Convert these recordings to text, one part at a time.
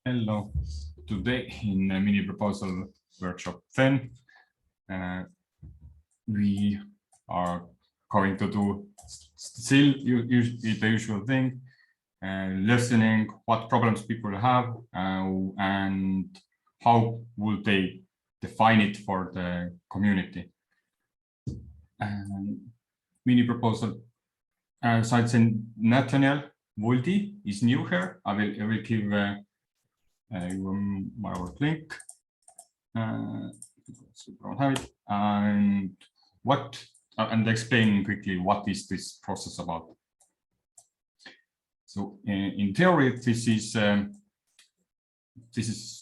Hello. Today in a mini proposal workshop 10, we are going to do still the usual thing, listening what problems people have and how would they define it for the community. Mini proposal. So it's in Natnael Vuldi is new here. I will give my link. So don't have it. And and explain quickly what is this process about. So in theory, this is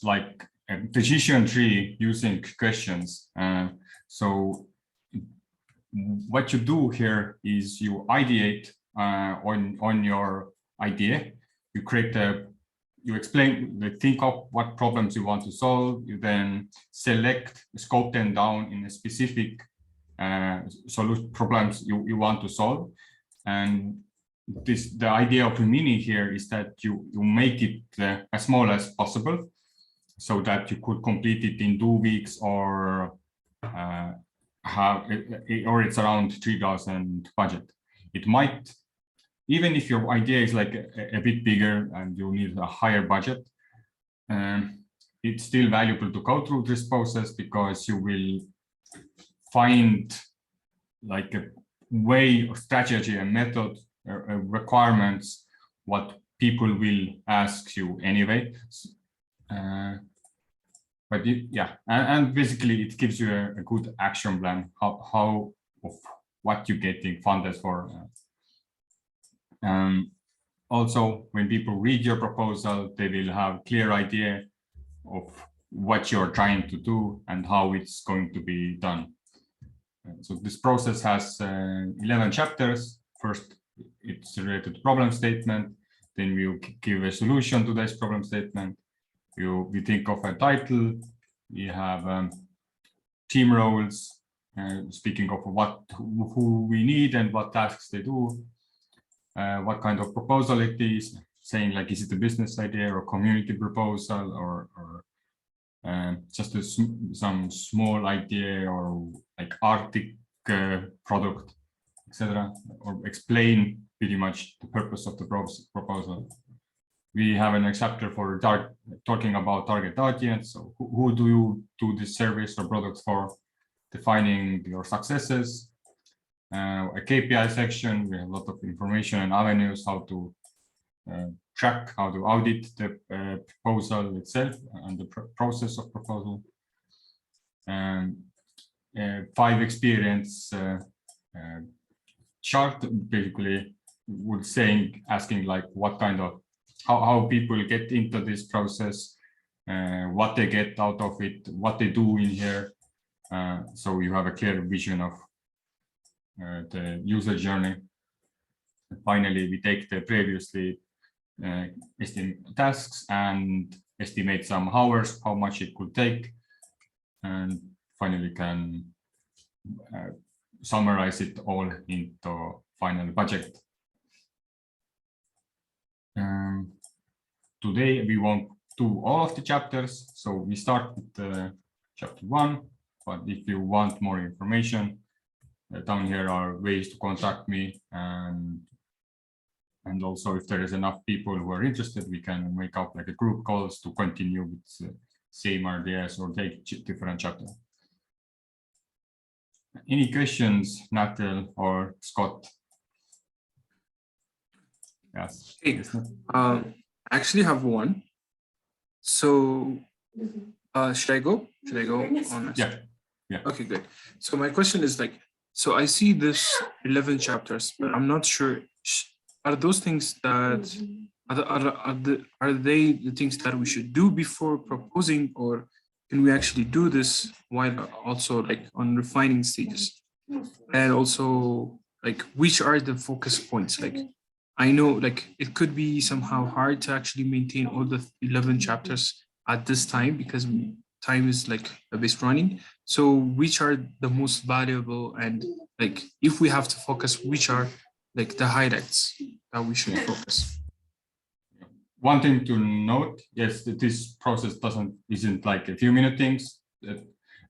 like a decision tree using questions. So what you do here is you ideate on your idea. You explain, think of what problems you want to solve. You then select, scope them down in a specific solution problems you want to solve. And the idea of the mini here is that you make it as small as possible, so that you could complete it in 2 weeks or it's around 3,000 budget. It might, even if your idea is like a bit bigger and you need a higher budget, it's still valuable to go through this process, because you will find like a way of strategy and method requirements what people will ask you anyway. But and basically it gives you a good action plan how of what you're getting funded for. Also, when people read your proposal, they will have a clear idea of what you're trying to do and how it's going to be done. So this process has 11 chapters. First, it's related to problem statement. Then we give a solution to this problem statement. We think of a title. We have team roles, speaking of who we need and what tasks they do. What kind of proposal it is, saying like, is it a business idea or community proposal or just some small idea or like Arctic product, etc. Or explain pretty much the purpose of the proposal. We have an chapter for talking about target audience. So who do you do this service or product for? Defining your successes. A KPI section, we have a lot of information and avenues, how to track, how to audit the proposal itself and the process of proposal. 5 experience chart, basically would asking like what kind of, how people get into this process, what they get out of it, what they do in here. So you have a clear vision of the user journey. And finally, we take the previously estimated tasks and estimate some hours, how much it could take, and finally can summarize it all into final budget. Today we won't do all of the chapters, so we start with chapter 1. But if you want more information, down here are ways to contact me, and also if there is enough people who are interested, we can make up like a group calls to continue with same ideas or take different chapters. Any questions, Natnael or Scott? Yes. Hey, I actually have one. So should I go? Should I go on? Yeah. Yeah. Okay, good. So my question is like, so I see this 11 chapters, but I'm not sure, are those things that, are they the things that we should do before proposing, or can we actually do this while also like on refining stages? And also like, which are the focus points? Like, I know like it could be somehow hard to actually maintain all the 11 chapters at this time because time is like a bit running. So which are the most valuable, and like if we have to focus, which are like the highlights that we should focus? one thing to note, yes, that this process isn't like a few minute things. The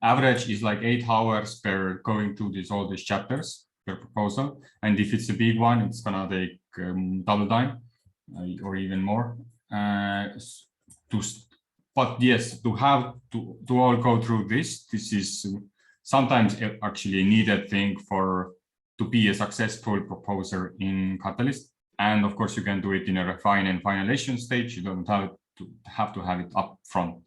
average is like 8 hours per going through all these chapters per proposal. And if it's a big one, it's gonna take double time or even more. But yes, to all go through this is sometimes actually a needed thing to be a successful proposer in Catalyst. And of course, you can do it in a refine and finalization stage. You don't have to have it up front.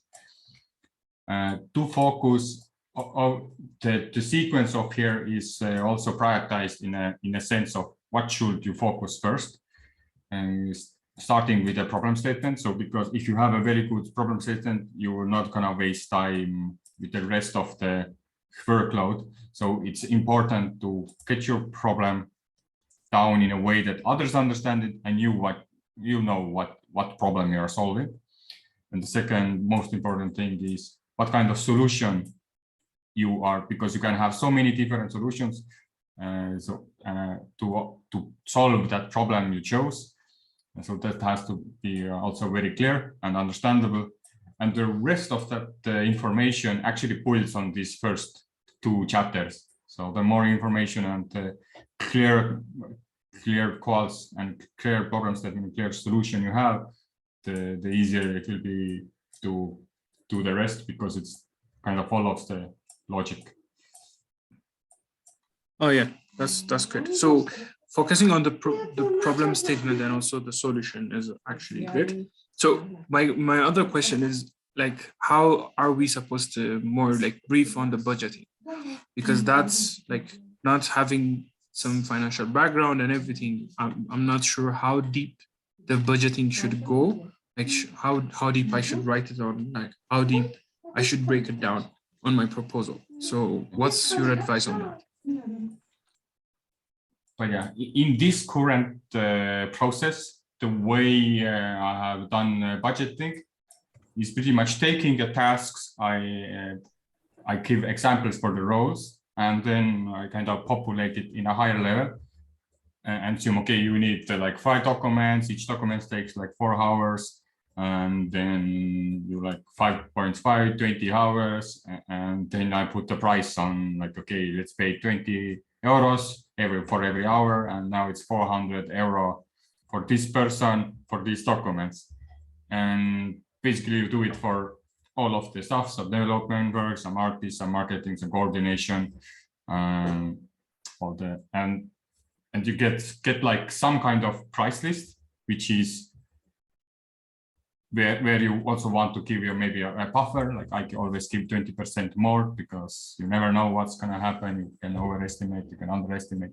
To focus, the sequence of here is also prioritized in a sense of what should you focus first, and starting with a problem statement. So because if you have a very good problem statement, you're not gonna waste time with the rest of the workload. So it's important to get your problem down in a way that others understand it and you know what problem you are solving. And the second most important thing is what kind of solution you are, because you can have so many different solutions. To solve that problem you chose. And so that has to be also very clear and understandable. And the rest of that information actually builds on these first 2 chapters. So the more information and clear calls and clear problem statement, clear solution you have, the easier it will be to do the rest, because it's kind of follows the logic. Oh yeah, that's great. So focusing on the problem statement and also the solution is actually great. So my other question is, like, how are we supposed to more like brief on the budgeting? Because that's like not having some financial background and everything. I'm not sure how deep the budgeting should go, like how deep I should write it on, like how deep I should break it down on my proposal. So what's your advice on that? But yeah, in this current process, the way I have done budgeting is pretty much taking the tasks. I give examples for the roles, and then I kind of populate it in a higher level and assume, okay, you need like 5 documents. Each document takes like 4 hours, and then you like 5.5, 20 hours, and then I put the price on, like, okay, let's pay 20 euros for every hour, and now it's 400 euro for this person for these documents. And basically you do it for all of the stuff, so development work, some artists, some marketing, some coordination, all the and you get like some kind of price list, which is where you also want to give you maybe a buffer. Like I always give 20% more, because you never know what's going to happen. You can overestimate, you can underestimate.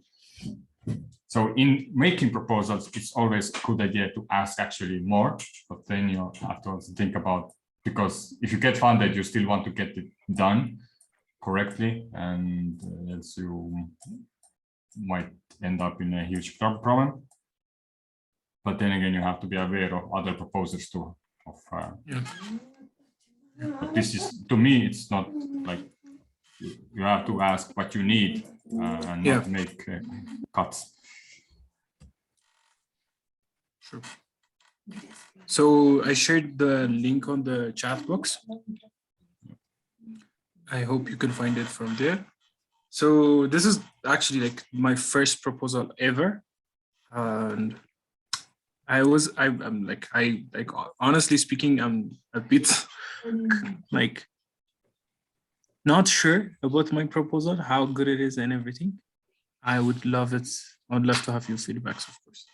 So in making proposals, it's always a good idea to ask actually more, but then you have to also think about, because if you get funded, you still want to get it done correctly, and else you might end up in a huge problem. But then again, you have to be aware of other proposals too. But this is, to me, it's not like you have to ask what you need and not make cuts. Sure. So I shared the link on the chat box. I hope you can find it from there. So this is actually like my first proposal ever, and I'm like honestly speaking, I'm a bit like not sure about my proposal, how good it is and everything. I would love it. I would love to have your feedbacks, of course.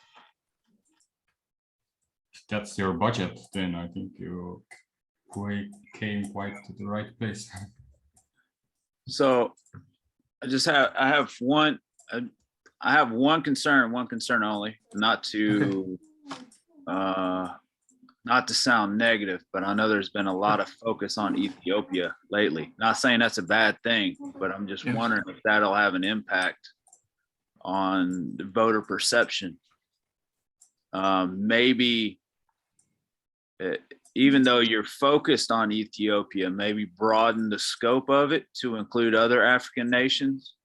That's your budget, then I think you came quite to the right place. So I have one concern only, not to sound negative, but I know there's been a lot of focus on Ethiopia lately. Not saying that's a bad thing, but I'm just wondering if that'll have an impact on the voter perception. Maybe even though you're focused on Ethiopia, maybe broaden the scope of it to include other African nations.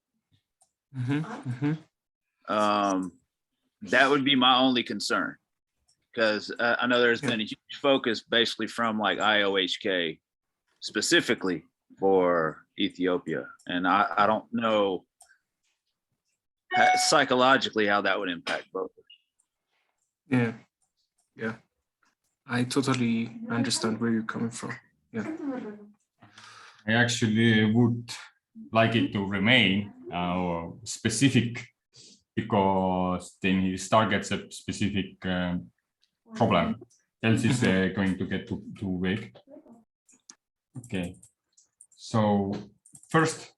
That would be my only concern. because I know there's been a huge focus basically from like IOHK specifically for Ethiopia. And I don't know psychologically how that would impact voters. Yeah, yeah. I totally understand where you're coming from. Yeah. I actually would like it to remain specific, because then his targets a specific problem. Else it's going to get too vague. Okay. So first,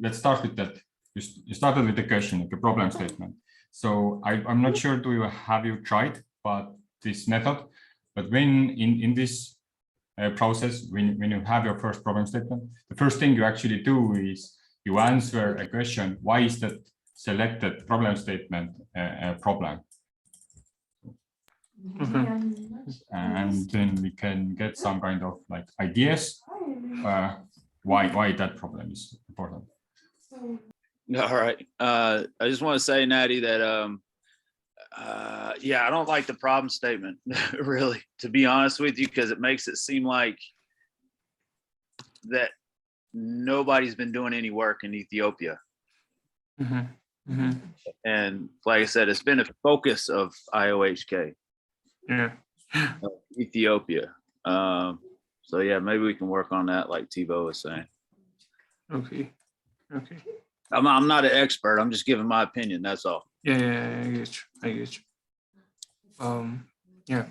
let's start with that. You started with the question, like a problem statement. So I'm not sure have you tried this method, but when in this process, when you have your first problem statement, the first thing you actually do is you answer a question: why is that selected problem statement a problem? And then we can get some kind of like ideas why that problem is important. All right. I just want to say, Natty, that yeah, I don't like the problem statement, really, to be honest with you, because it makes it seem like that nobody's been doing any work in Ethiopia. And like I said, it's been a focus of IOHK. Yeah. Ethiopia. So yeah, maybe we can work on that, like Tevo was saying. Okay. Okay. I'm not an expert. I'm just giving my opinion. That's all. Yeah, I get you. Yeah.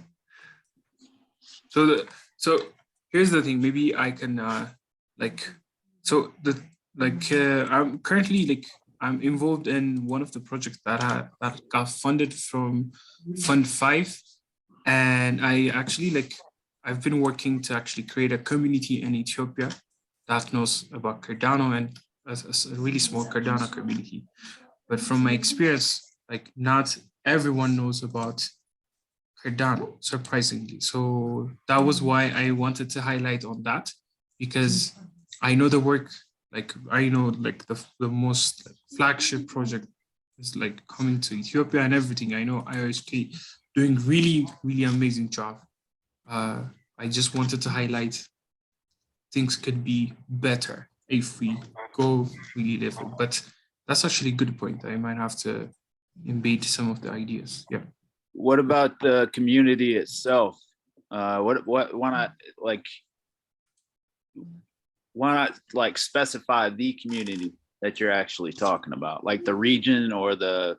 So here's the thing. Maybe I can I'm currently I'm involved in one of the projects that got funded from Fund 5, and I actually I've been working to actually create a community in Ethiopia that knows about Cardano, and as a really small Cardano community. But from my experience, not everyone knows about Cardano, surprisingly. So that was why I wanted to highlight on that, because I know the work, the most flagship project is coming to Ethiopia and everything. I know IOHK doing really, really amazing job. I just wanted to highlight things could be better if we go really level. But that's actually a good point. I might have to embed some of the ideas. Yeah. What about the community itself? Why not specify the community that you're actually talking about, like the region or the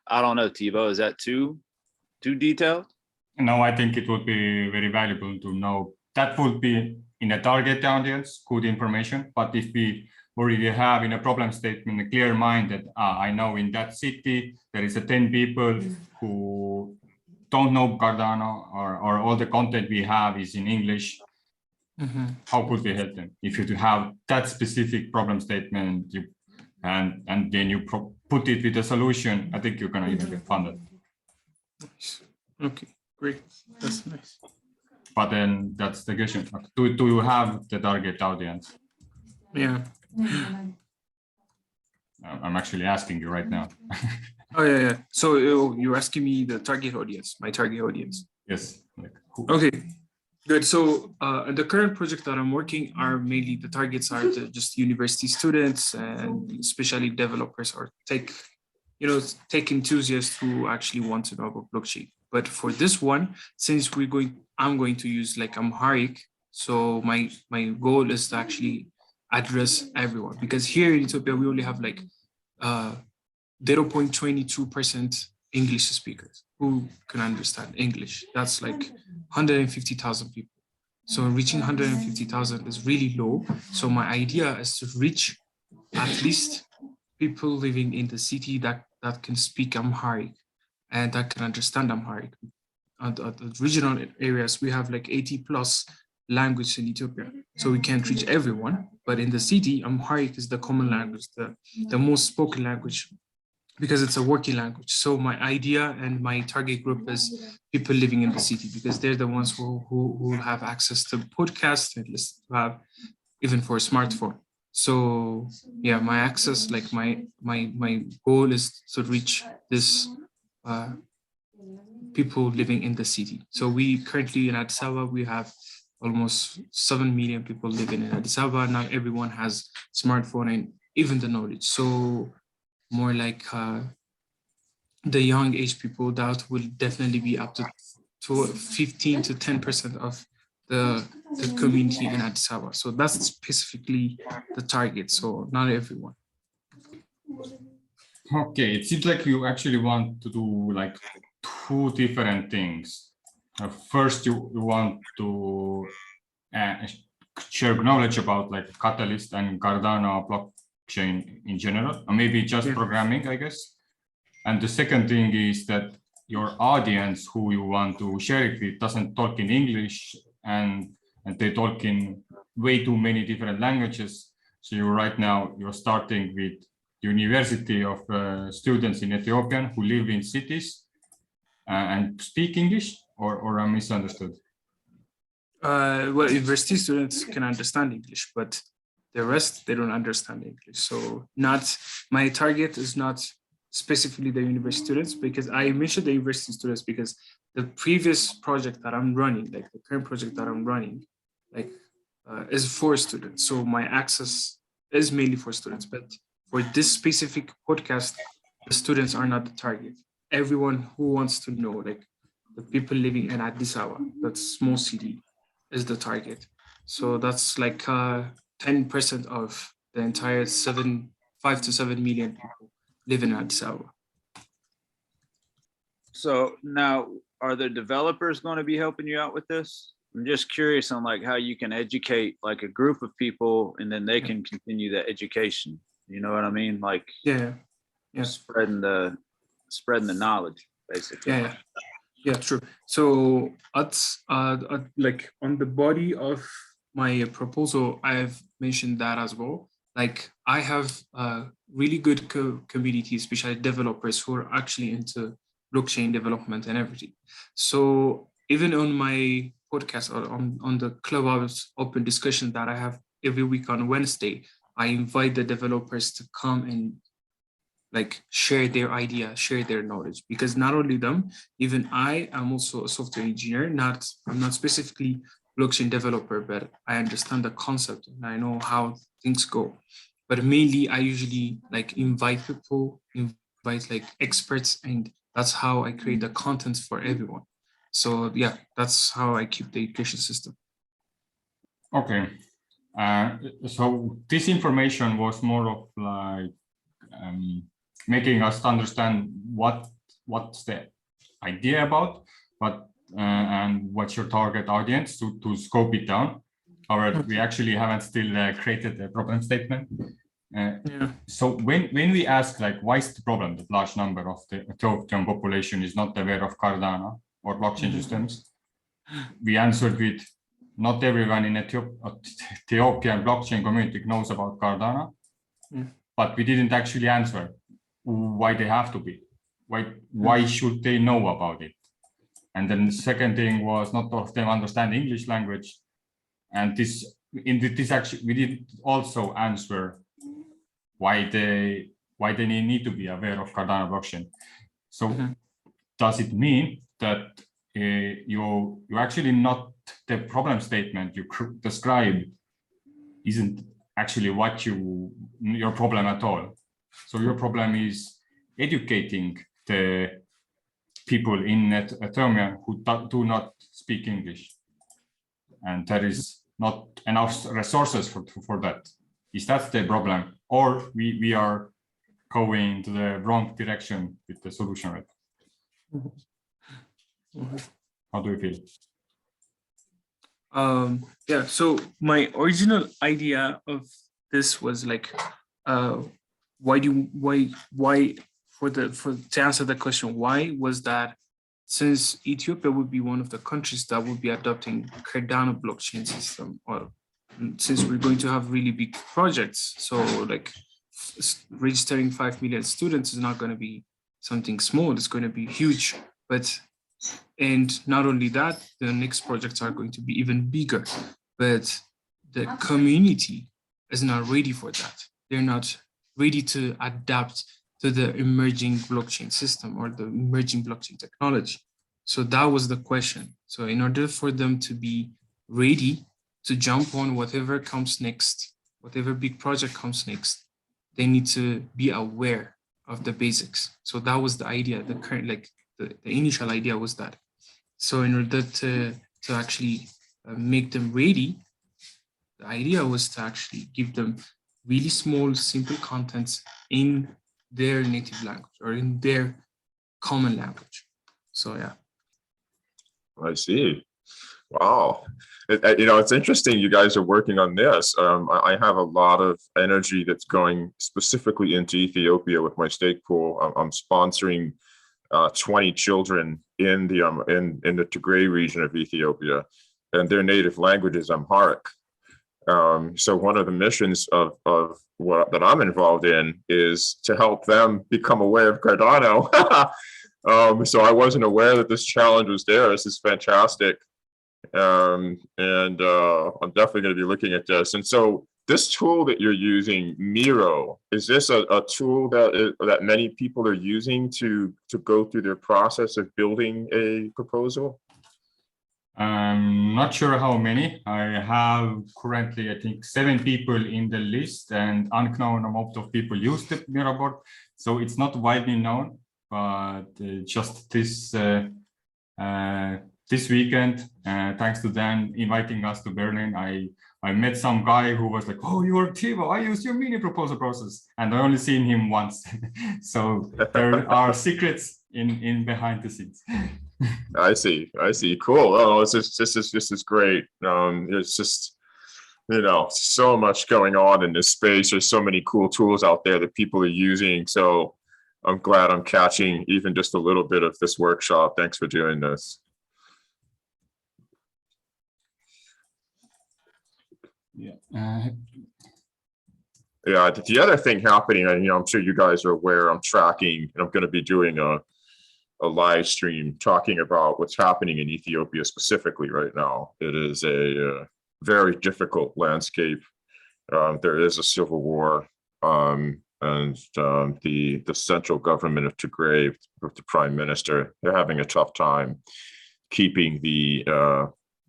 I don't know, Tevo, is that too detailed? No, I think it would be very valuable to know. That would be in a target audience, good information. But if we already have in a problem statement a clear mind that I know in that city there is 10 people who don't know Cardano, or all the content we have is in English, how could we help them? If you have that specific problem statement and then you put it with a solution, I think you're gonna even get funded. Nice. Okay, great. That's nice. But then that's the question. Do you have the target audience? Yeah. I'm actually asking you right now. Oh yeah. So you're asking me the target audience, my target audience. Yes. Okay, good. So the current project that I'm working are mainly the targets are just university students, and especially developers or tech enthusiasts who actually want to know about blockchain. But for this one, since I'm going to use Amharic, so my goal is to actually address everyone, because here in Ethiopia we only have 0.22% English speakers who can understand English. That's 150,000 people. So reaching 150,000 is really low. So my idea is to reach at least people living in the city that can speak Amharic and that can understand Amharic. At the regional areas, we have 80 plus language in Ethiopia. So we can't reach everyone, but in the city, Amharic is the common language, the most spoken language, because it's a working language. So my idea and my target group is people living in the city, because they're the ones who have access to podcasts and have even for a smartphone. So yeah, my access, like my goal is to reach this people living in the city. So we currently in Addis Ababa, we have almost 7 million people living in Addis Ababa. Not everyone has smartphone and even the knowledge. So more like the young age people, that will definitely be up to 15 to 10% of the community in Addis Ababa. So that's specifically the target. So not everyone. Okay, it seems like you actually want to do like two different things. First, you want to share knowledge about like Catalyst and Cardano blockchain in general, or maybe just programming, I guess. And the second thing is that your audience who you want to share it with doesn't talk in English, and they talk in way too many different languages. So right now you're starting with university of students in Ethiopian who live in cities and speak English, or I misunderstood? Well, university students can understand English, but the rest, they don't understand English. So my target is not specifically the university students, because I mentioned the university students because the previous project that I'm running, like the current project that I'm running, like is for students. So my access is mainly for students, but for this specific podcast, the students are not the target. Everyone who wants to know, like the people living in Addis Ababa, that small city, is the target. So that's like 10% of the entire 5 to 7 million people live in Addis Ababa. So now, are the developers going to be helping you out with this? I'm just curious on like how you can educate like a group of people and then they can continue the education. You know what I mean? Like spreading the knowledge, basically. Yeah, true. So like on the body of my proposal, I've mentioned that as well. Like I have really good community, especially developers who are actually into blockchain development and everything. So even on my podcast or on the Clubhouse open discussion that I have every week on Wednesday, I invite the developers to come and like share their idea, share their knowledge, because not only them, even I am also a software engineer. I'm not specifically blockchain developer, but I understand the concept and I know how things go. But mainly I usually like invite people, invite like experts, and that's how I create the content for everyone. So yeah, that's how I keep the education system. Okay. So this information was more of like making us understand what's the idea about, but and what's your target audience to scope it down. However, we actually haven't still created a problem statement. So when we ask like why is the problem that large number of the Ethiopian population is not aware of Cardano or blockchain systems, we answered with not everyone in Ethiopian blockchain community knows about Cardano, but we didn't actually answer why they have to be, why should they know about it. And then the second thing was not all of them understand English language, and this actually we did also answer why they need to be aware of Cardano blockchain. So does it mean that you actually not the problem statement you described isn't actually what your problem at all? So your problem is educating the people in Ethiopia who do not speak English, and there is not enough resources for that. Is that the problem, or we are going to the wrong direction with the solution, right? How do you feel? Yeah, so my original idea of this was like to answer the question why, was that since Ethiopia would be one of the countries that would be adopting Cardano blockchain system, or since we're going to have really big projects, so like registering 5 million students is not going to be something small, it's going to be huge. And not only that, the next projects are going to be even bigger, but the community is not ready for that. They're not ready to adapt to the emerging blockchain system or the emerging blockchain technology. So that was the question. So in order for them to be ready to jump on whatever comes next, whatever big project comes next, they need to be aware of the basics. So that was the idea, the current, like the initial idea was that. So in order to actually make them ready, the idea was to actually give them really small, simple contents in their native language or in their common language. So yeah. I see. Wow. It's interesting you guys are working on this. I have a lot of energy that's going specifically into Ethiopia with my stake pool. I'm sponsoring 20 children in the Tigray region of Ethiopia, and their native language is Amharic. So one of the missions of that I'm involved in is to help them become aware of Cardano. So I wasn't aware that this challenge was there. This is fantastic. I'm definitely going to be looking at this. And so this tool that you're using, Miro, is this a tool that many people are using to go through their process of building a proposal? I'm not sure how many. I have currently, I think, 7 people in the list, and unknown amount of people use the Miro board. So it's not widely known, but just this weekend, thanks to them inviting us to Berlin, I met some guy who was like, "Oh, you're Tevo, I used your mini proposal process," and I only seen him once. So there are secrets in behind the scenes. I see. Cool. Oh, this is great. It's just, so much going on in this space. There's so many cool tools out there that people are using. So I'm glad I'm catching even just a little bit of this workshop. Thanks for doing this. Yeah. Yeah. The other thing happening, and I'm sure you guys are aware, I'm tracking, and I'm going to be doing a live stream talking about what's happening in Ethiopia specifically right now. It is a very difficult landscape. There is a civil war, and the central government of Tigray, with the prime minister, they're having a tough time keeping the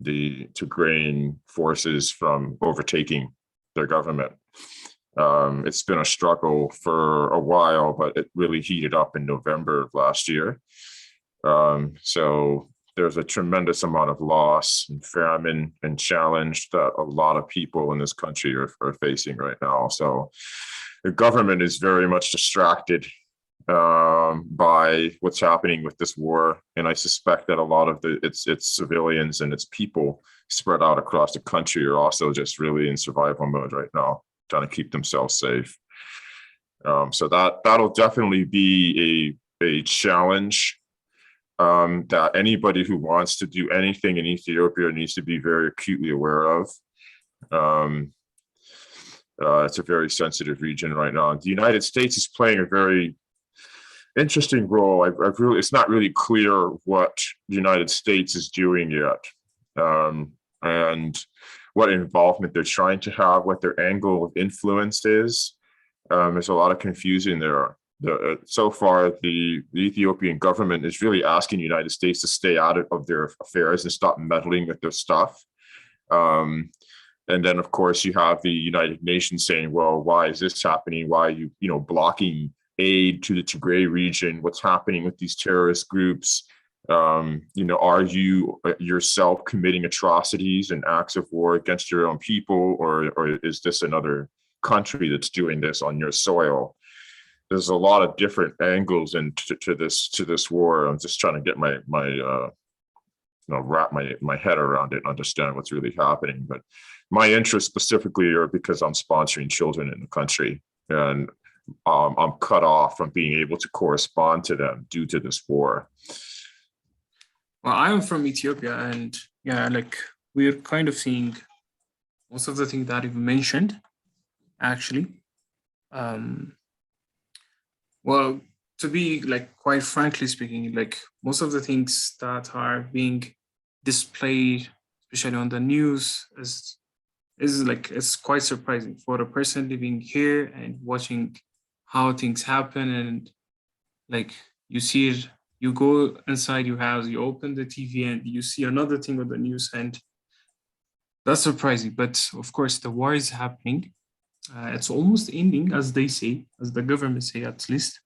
Tigrayan forces from overtaking their government. It's been a struggle for a while, but it really heated up in November of last year. So there's a tremendous amount of loss and famine and challenge that a lot of people in this country are facing right now. So the government is very much distracted by what's happening with this war, and I suspect that a lot of its civilians and its people spread out across the country are also just really in survival mode right now, trying to keep themselves safe. So that'll definitely be a challenge that anybody who wants to do anything in Ethiopia needs to be very acutely aware of. It's a very sensitive region right now. The United States is playing a very interesting role. It's not really clear what the United States is doing yet, and what involvement they're trying to have, what their angle of influence is. There's a lot of confusion there. So far, the Ethiopian government is really asking the United States to stay out of their affairs and stop meddling with their stuff. And then, of course, you have the United Nations saying, well, why is this happening? Why are you blocking aid to the Tigray region? What's happening with these terrorist groups? Are you yourself committing atrocities and acts of war against your own people, or is this another country that's doing this on your soil? There's a lot of different angles to this war. I'm just trying to get wrap my head around it and understand what's really happening. But my interests specifically are because I'm sponsoring children in the country, and I'm cut off from being able to correspond to them due to this war. Well, I'm from Ethiopia, and yeah, we're kind of seeing most of the things that you've mentioned, actually. Well, to be quite frankly speaking, most of the things that are being displayed, especially on the news, is like, it's quite surprising for a person living here and watching how things happen. And like, you see it, you go inside your house, you open the TV and you see another thing on the news, and that's surprising. But of course, the war is happening. It's almost ending, as they say, as the government say at least.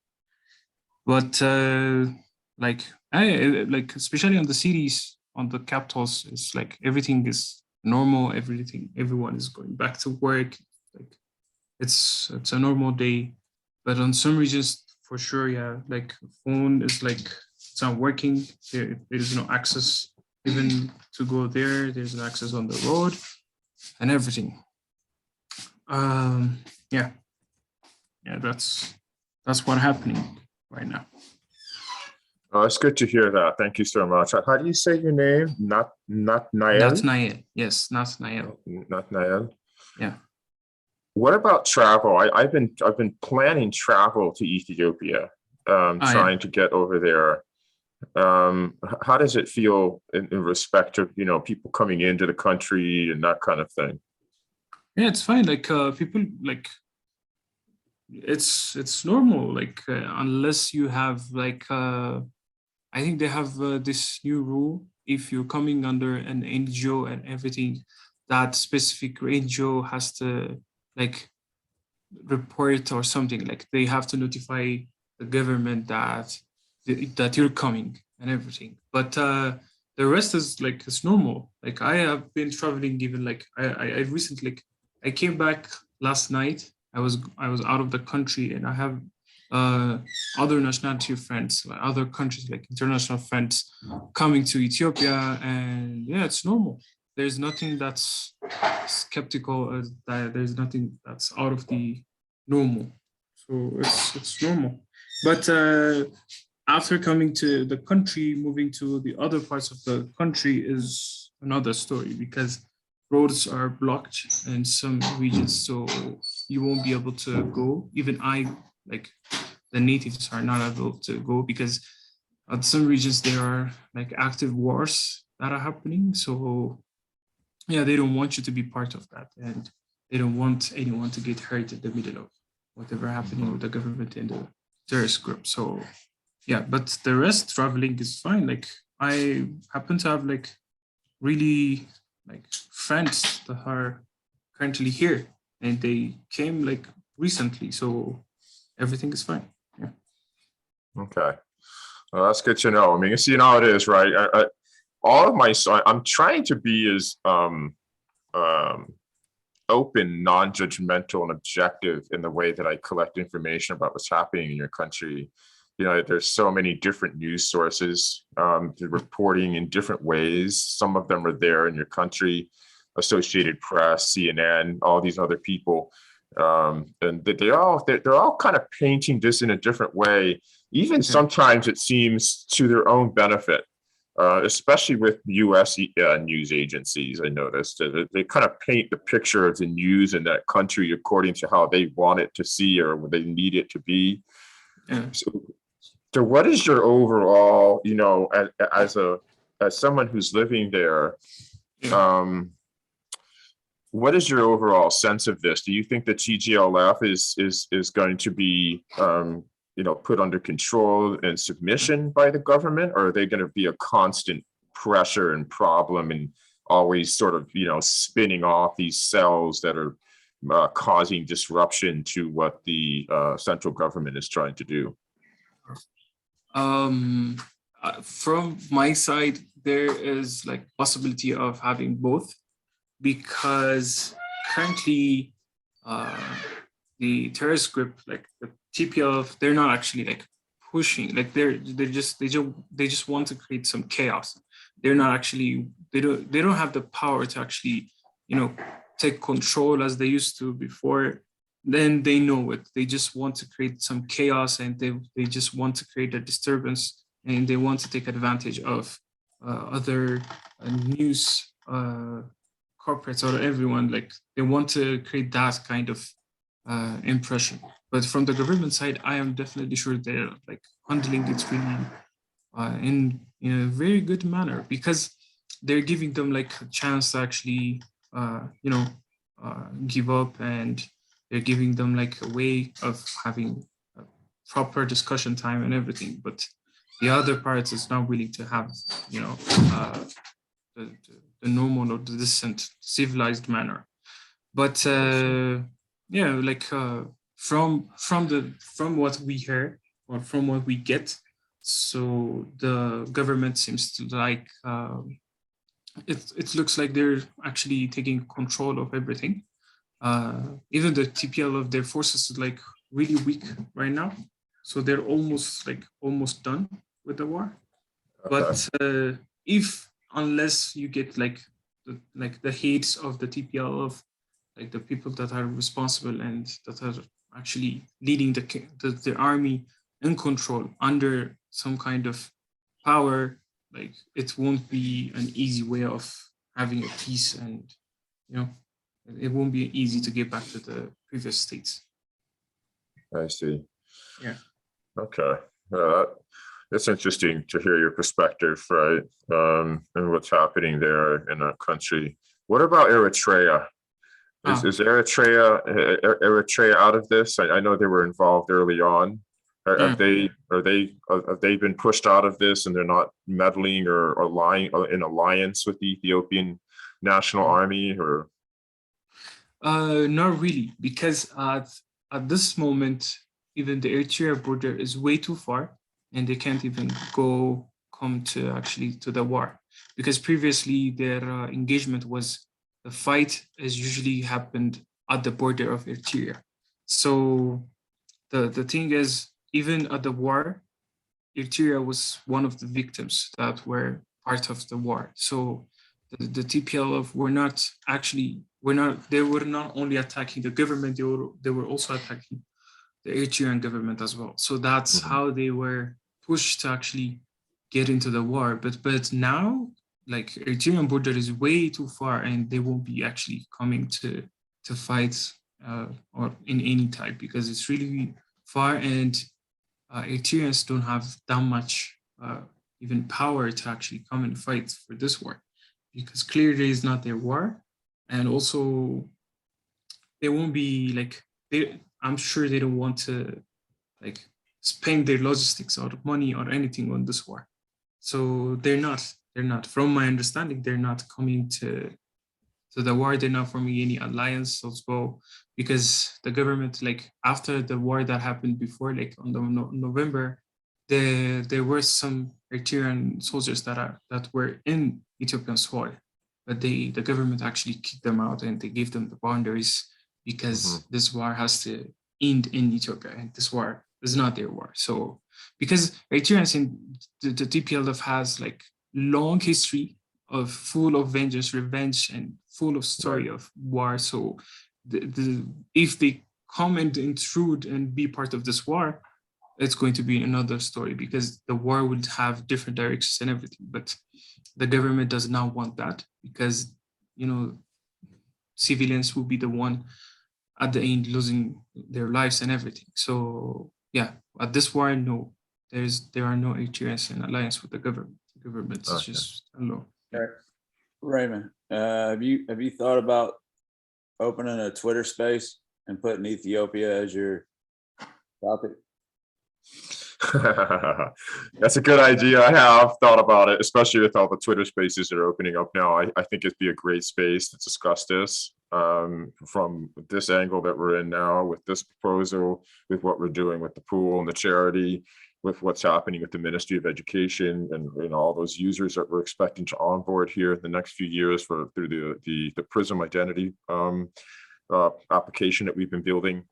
But like, especially on the cities, on the capitals, it's like everything is normal. Everyone is going back to work. Like, it's a normal day. But on some regions, for sure, yeah, like phone is like, it's not working. There is no access even to go there. There's no access on the road and everything. Yeah, that's what's happening right now. Oh, it's good to hear that. Thank you so much. How do you say your name? Natnael? Natnael. Yes, Natnael. Natnael. Yeah. What about travel? I've been planning travel to Ethiopia, trying to get over there. How does it feel in respect to, people coming into the country and that kind of thing? Yeah, it's fine. Like, people, like, it's normal. Like, unless you have like, I think they have this new rule. If you're coming under an NGO and everything, that specific NGO has to like report or something. Like, they have to notify the government that you're coming and everything. But the rest is like, it's normal. Like, I have been traveling even like, I recently, like, I came back last night. I was out of the country, and I have other nationality friends, like other countries, like international friends coming to Ethiopia, and yeah, it's normal. There's nothing that's skeptical, there's nothing that's out of the normal. So it's normal. But after coming to the country, moving to the other parts of the country is another story, because roads are blocked in some regions, so you won't be able to go. Even the natives are not able to go, because at some regions there are like active wars that are happening. So yeah, they don't want you to be part of that, and they don't want anyone to get hurt in the middle of whatever happening with the government and the terrorist group. So yeah, but the rest, traveling is fine. Like, I happen to have like really like friends that are currently here, and they came like recently, so everything is fine. Yeah. Okay, well, that's good to know. I mean, you know how it is, right? All of my, I'm trying to be as open, non-judgmental, and objective in the way that I collect information about what's happening in your country. There's so many different news sources, reporting in different ways. Some of them are there in your country, Associated Press, CNN, all these other people. And they're all kind of painting this in a different way. Even sometimes it seems to their own benefit, especially with US news agencies. I noticed that they kind of paint the picture of the news in that country according to how they want it to see or what they need it to be. Yeah. So what is your overall, as someone who's living there, what is your overall sense of this? Do you think the TGLF is going to be, put under control and submission by the government, or are they going to be a constant pressure and problem and always sort of, spinning off these cells that are causing disruption to what the central government is trying to do? From my side, there is like possibility of having both, because currently the terrorist group, like the TPLF, they're not actually like pushing, like they just want to create some chaos. They're not actually, they don't have the power to actually, take control as they used to before. Then they know it. They just want to create some chaos, and they just want to create a disturbance, and they want to take advantage of other news corporates or everyone. Like, they want to create that kind of impression. But from the government side, I am definitely sure they're like handling it really in a very good manner, because they're giving them like a chance to actually give up, and they're giving them like a way of having a proper discussion time and everything. But the other part is not willing to have, the normal or the decent civilized manner. But yeah, like from what we hear or from what we get, so the government seems to like it looks like they're actually taking control of everything. Even the TPL of their forces is like really weak right now, so they're almost done with the war. But if unless you get like the heads of the TPL of like the people that are responsible and that are actually leading the army in control under some kind of power, like it won't be an easy way of having a peace, and it won't be easy to get back to the previous states. I see. Yeah. Okay. It's interesting to hear your perspective, right? And what's happening there in our country. What about Eritrea? Is Eritrea out of this? I know they were involved early on. Have they been pushed out of this, and they're not meddling or lying in alliance with the Ethiopian National Army, or? Not really, because at this moment, even the Eritrea border is way too far, and they can't even come to the war, because previously their engagement was the fight has usually happened at the border of Eritrea. So the thing is, even at the war, Eritrea was one of the victims that were part of the war. So the TPLF they were not only attacking the government, they were also attacking the Eritrean government as well. So that's how they were pushed to actually get into the war. But now, like, Eritrean border is way too far, and they won't be actually coming to fight or in any type, because it's really far, and Eritreans don't have that much even power to actually come and fight for this war, because clearly it's not their war. And also they won't be like, I'm sure they don't want to like spend their logistics or money or anything on this war. So they're not, from my understanding, they're not coming to the war. They're not forming any alliance as well, because the government, like after the war that happened before, like on the November, there were some Eritrean soldiers that were in Ethiopian soil, but the government actually kicked them out, and they gave them the boundaries, because this war has to end in Ethiopia, and this war is not their war. So because Eritreans in the TPLF has like long history of full of vengeance, revenge, and full of story of war. So if they come and intrude and be part of this war, it's going to be another story, because the war would have different directions and everything. But the government does not want that, because civilians will be the one at the end losing their lives and everything. So yeah, at this war, no, there are no Eritreans in alliance with the government. The government is just alone. Raymond, have you thought about opening a Twitter space and putting Ethiopia as your topic? That's a good idea. I have thought about it, especially with all the Twitter spaces that are opening up now. I think it'd be a great space to discuss this from this angle that we're in now, with this proposal, with what we're doing with the pool and the charity, with what's happening with the Ministry of Education, and all those users that we're expecting to onboard here in the next few years through the PRISM identity application that we've been building.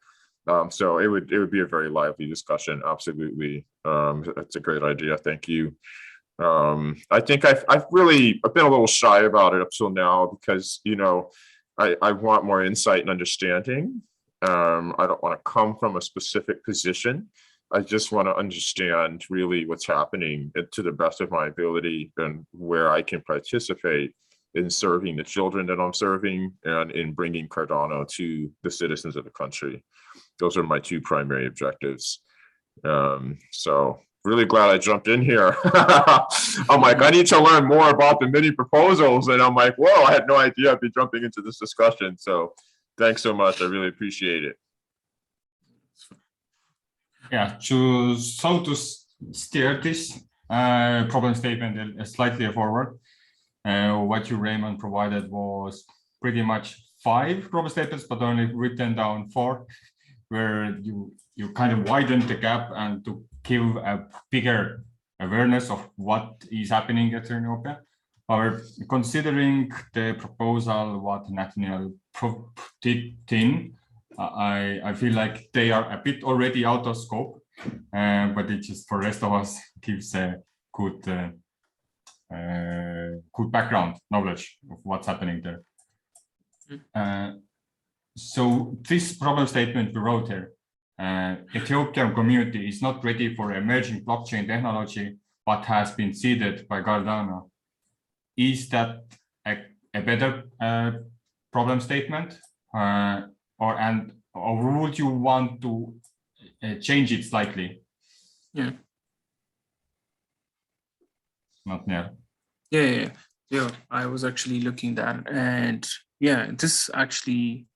So it would be a very lively discussion. Absolutely. That's a great idea. Thank you. I think I've been a little shy about it up till now, because, I want more insight and understanding. I don't want to come from a specific position. I just want to understand really what's happening to the best of my ability, and where I can participate in serving the children that I'm serving, and in bringing Cardano to the citizens of the country. Those are my two primary objectives. So really glad I jumped in here. I'm like, I need to learn more about the mini proposals. And I'm like, whoa, I had no idea I'd be jumping into this discussion. So Thanks so much. I really appreciate it. Yeah, to steer this problem statement slightly forward, what you, Raymond, provided was pretty much 5 problem statements, but only written down 4, where you kind of widened the gap and to give a bigger awareness of what is happening at Ethiopia. Or considering the proposal, what Natnael did in, I feel like they are a bit already out of scope, but it just for the rest of us gives a good background knowledge of what's happening there. So this problem statement we wrote here, Ethiopian community is not ready for emerging blockchain technology, but has been seeded by Cardano. Is that a better problem statement, or would you want to change it slightly? Yeah. Natnael. Yeah. I was actually looking at, and yeah, this actually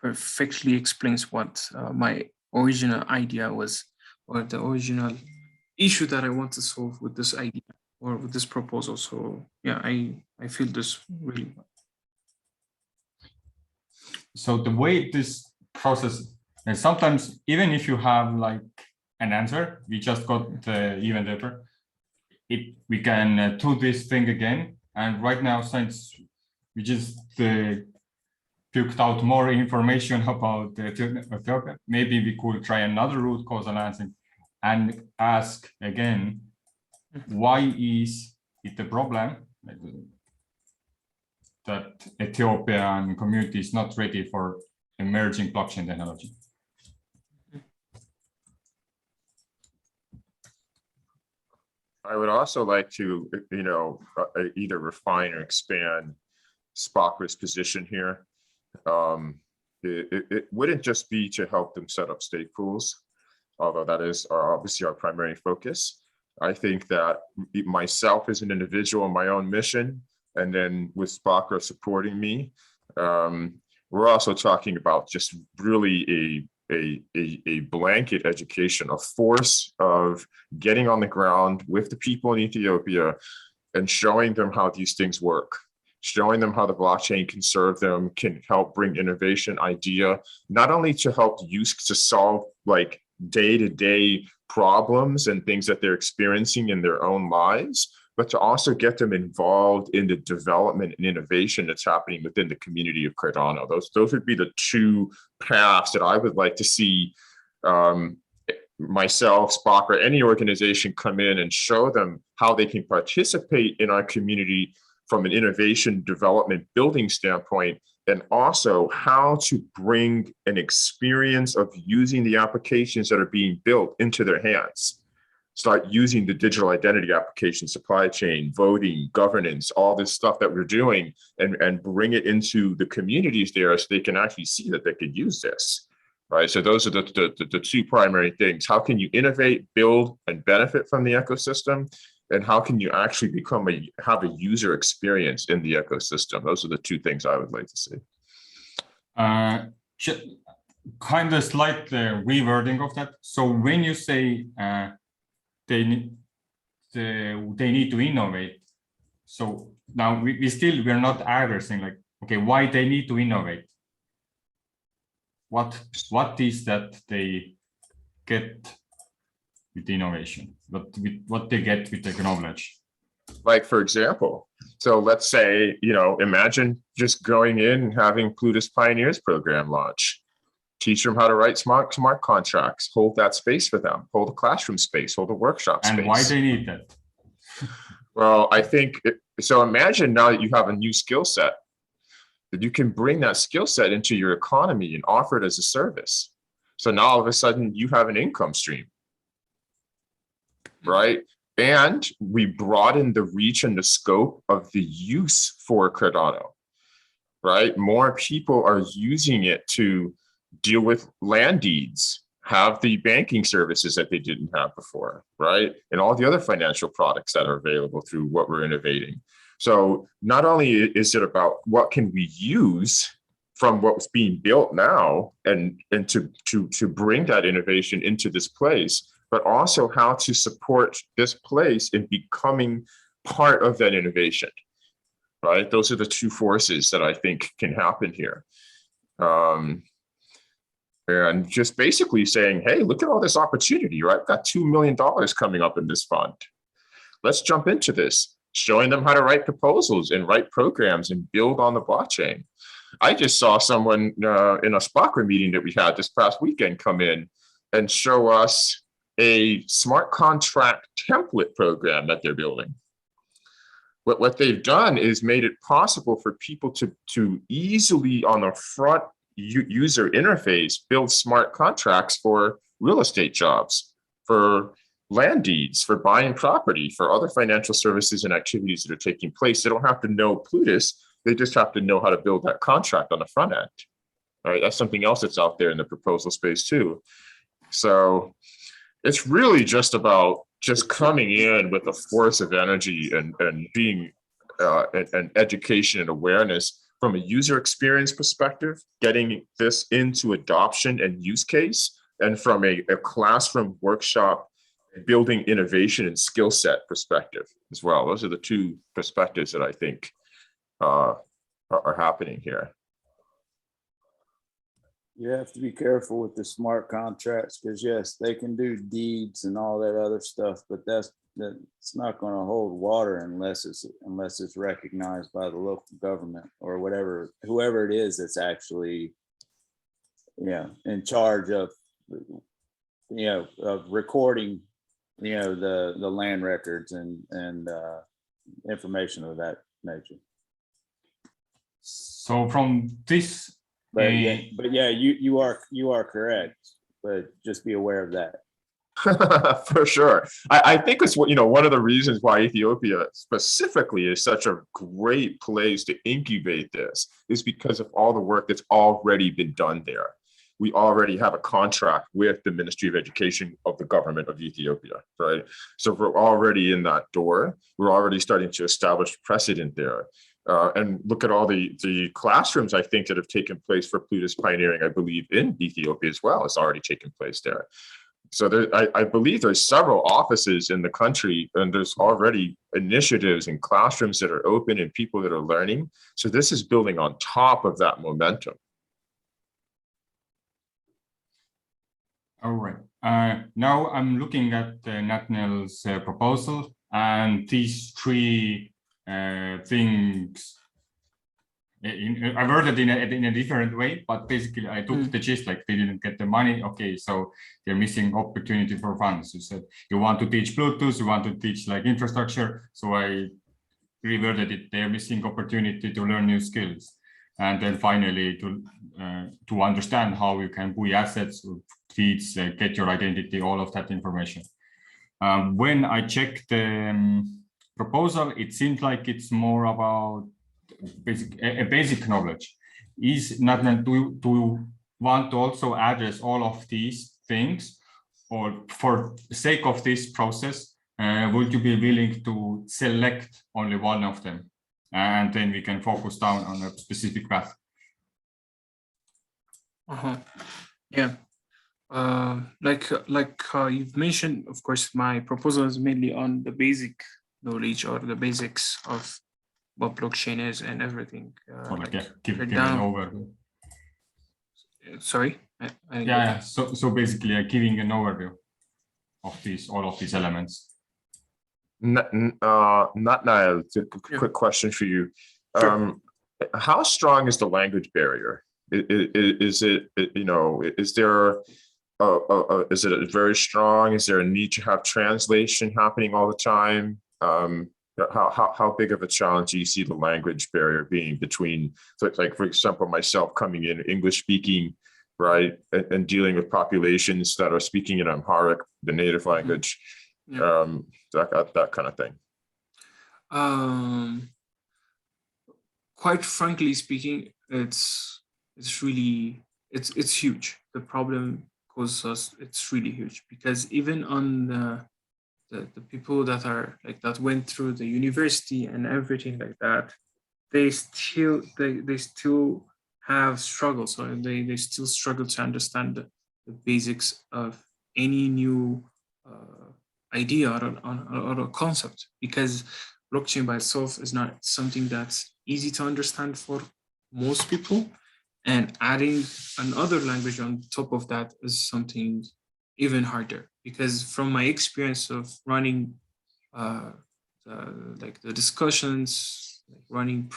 perfectly explains what my original idea was, or the original issue that I want to solve with this idea or with this proposal. So yeah, I feel this really well. So the way this process, and sometimes even if you have like an answer, we just got the event paper, we can do this thing again. And right now, since we just took out more information about Ethiopia, maybe we could try another root cause analysis and ask again, why is it a problem that Ethiopian community is not ready for emerging blockchain technology? I would also like to, either refine or expand Spocra's position here. It wouldn't just be to help them set up stake pools, although that is obviously our primary focus. I think that myself as an individual, my own mission, and then with Spocra supporting me, we're also talking about just really a blanket education, a force of getting on the ground with the people in Ethiopia and showing them how these things work, showing them how the blockchain can serve them, can help bring innovation, idea, not only to help use to solve like day-to-day problems and things that they're experiencing in their own lives, but to also get them involved in the development and innovation that's happening within the community of Cardano. Those would be the 2 paths that I would like to see myself, Spocra, any organization come in and show them how they can participate in our community from an innovation development building standpoint, and also how to bring an experience of using the applications that are being built into their hands. Start using the digital identity application, supply chain, voting, governance, all this stuff that we're doing, and bring it into the communities there so they can actually see that they could use this, right? So those are the 2 primary things. How can you innovate, build, and benefit from the ecosystem? And how can you actually have a user experience in the ecosystem? Those are the 2 things I would like to see. Kind of slight rewording of that. So when you say they need to innovate, so now we're not addressing like, okay, why they need to innovate? What is that they get with innovation, but with what they get with the knowledge? Like, for example, so let's say, imagine just going in and having Plutus Pioneers program launch. Teach them how to write smart contracts, hold that space for them, hold a classroom space, hold a workshop space. And why they need that? Well, I think, so imagine now that you have a new skill set, that you can bring that skill set into your economy and offer it as a service. So now all of a sudden you have an income stream, right? And we broaden the reach and the scope of the use for Cardano, right? More people are using it to deal with land deeds, have the banking services that they didn't have before, right? And all the other financial products that are available through what we're innovating. So not only is it about what can we use from what's being built now and to bring that innovation into this place, but also how to support this place in becoming part of that innovation, right? Those are the two forces that I think can happen here. And just basically saying, hey, look at all this opportunity, right? I've got $2 million coming up in this fund. Let's jump into this, showing them how to write proposals and write programs and build on the blockchain. I just saw someone in a Spocra meeting that we had this past weekend come in and show us a smart contract template program that they're building. What they've done is made it possible for people to easily on the front user interface build smart contracts for real estate jobs, for land deeds, for buying property, for other financial services and activities that are taking place. They don't have to know Plutus. They just have to know how to build that contract on the front end. All right, that's something else that's out there in the proposal space too. So it's really just about just coming in with a force of energy and being an education and awareness from a user experience perspective, getting this into adoption and use case, and from a classroom workshop building innovation and skill set perspective as well. Those are the two perspectives that I think are happening here. You have to be careful with the smart contracts because yes, they can do deeds and all that other stuff, but that's not going to hold water unless it's recognized by the local government or whoever it is that's actually, in charge of, of recording, the land records and information of that nature. So from this, but yeah, you are correct, but just be aware of that. For sure. I think it's one of the reasons why Ethiopia specifically is such a great place to incubate this is because of all the work that's already been done there. We already have a contract with the Ministry of Education of the government of Ethiopia, right? So we're already in that door. We're already starting to establish precedent there. And look at all the classrooms, I think, that have taken place for Plutus pioneering, I believe, in Ethiopia as well. It's already taken place there. So I believe there's several offices in the country, and there's already initiatives and classrooms that are open and people that are learning. So this is building on top of that momentum. All right. Now I'm looking at Natnael's proposal, and these three things. I've heard it in a different way, but basically I took the gist, like they didn't get the money. Okay, so they're missing opportunity for funds. You said you want to teach Bluetooth, you want to teach like infrastructure. So I reworded it. They're missing opportunity to learn new skills. And then finally to understand how you can buy assets, feeds, get your identity, all of that information. When I checked the proposal, it seems like it's more about basic knowledge. Is Natnael, do you want to also address all of these things, or for the sake of this process, would you be willing to select only one of them, and then we can focus down on a specific path? Yeah. Like you've mentioned, of course, my proposal is mainly on the basic knowledge or the basics of what blockchain is and everything. Give an overview. Sorry. Yeah. So basically, giving an overview of all of these elements. Natnael, quick question for you. Sure. How strong is the language barrier? Is it is there is it very strong? Is there a need to have translation happening all the time? How big of a challenge do you see the language barrier being between, so like, for example, myself coming in English speaking, right, and dealing with populations that are speaking in Amharic, the native language, that kind of thing? Quite frankly speaking, it's huge. The problem causes us, it's really huge, because even on the people that are like that went through the university and everything like that, they still have struggles, so they still struggle to understand the basics of any new idea or a concept, because blockchain by itself is not something that's easy to understand for most people, and adding another language on top of that is something even harder, because from my experience of running like the discussions, like running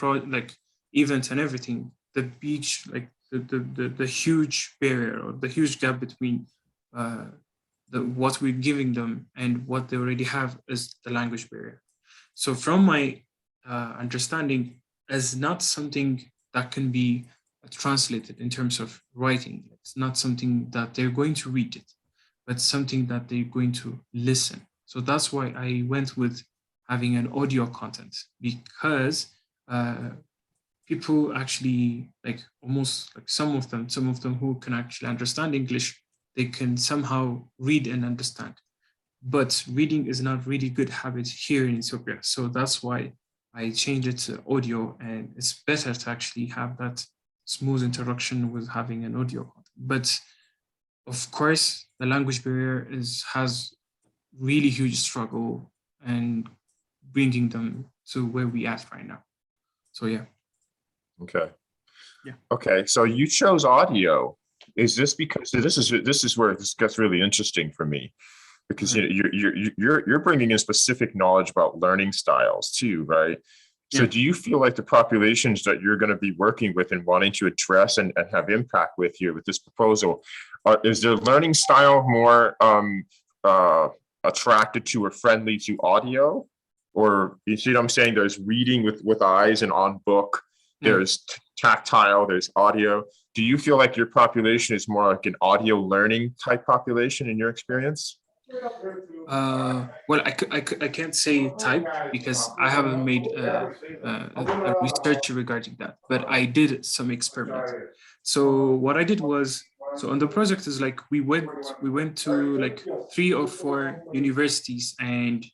events and everything, the huge barrier or the huge gap between what we're giving them and what they already have is the language barrier. So from my understanding, is not something that can be translated in terms of writing. It's not something that they're going to read it, but something that they're going to listen. So that's why I went with having an audio content, because people actually almost some of them who can actually understand English, they can somehow read and understand. But reading is not really good habit here in Ethiopia. So that's why I changed it to audio, and it's better to actually have that smooth interaction with having an audio content. But of course, the language barrier has really huge struggle and bringing them to where we at right now. So yeah. Okay. Yeah. Okay. So you chose audio. Is this because this is where this gets really interesting for me, because you're bringing in specific knowledge about learning styles too, right? So do you feel like the populations that you're going to be working with and wanting to address and have impact with here with this proposal, is their learning style more attracted to or friendly to audio? Or you see what I'm saying? There's reading with eyes and on book, there's tactile, there's audio. Do you feel like your population is more like an audio learning type population in your experience? Well, I can't say type because I haven't made a research regarding that, but I did some experiments. So what I did was, so on the project is like we went to like 3 or 4 universities, and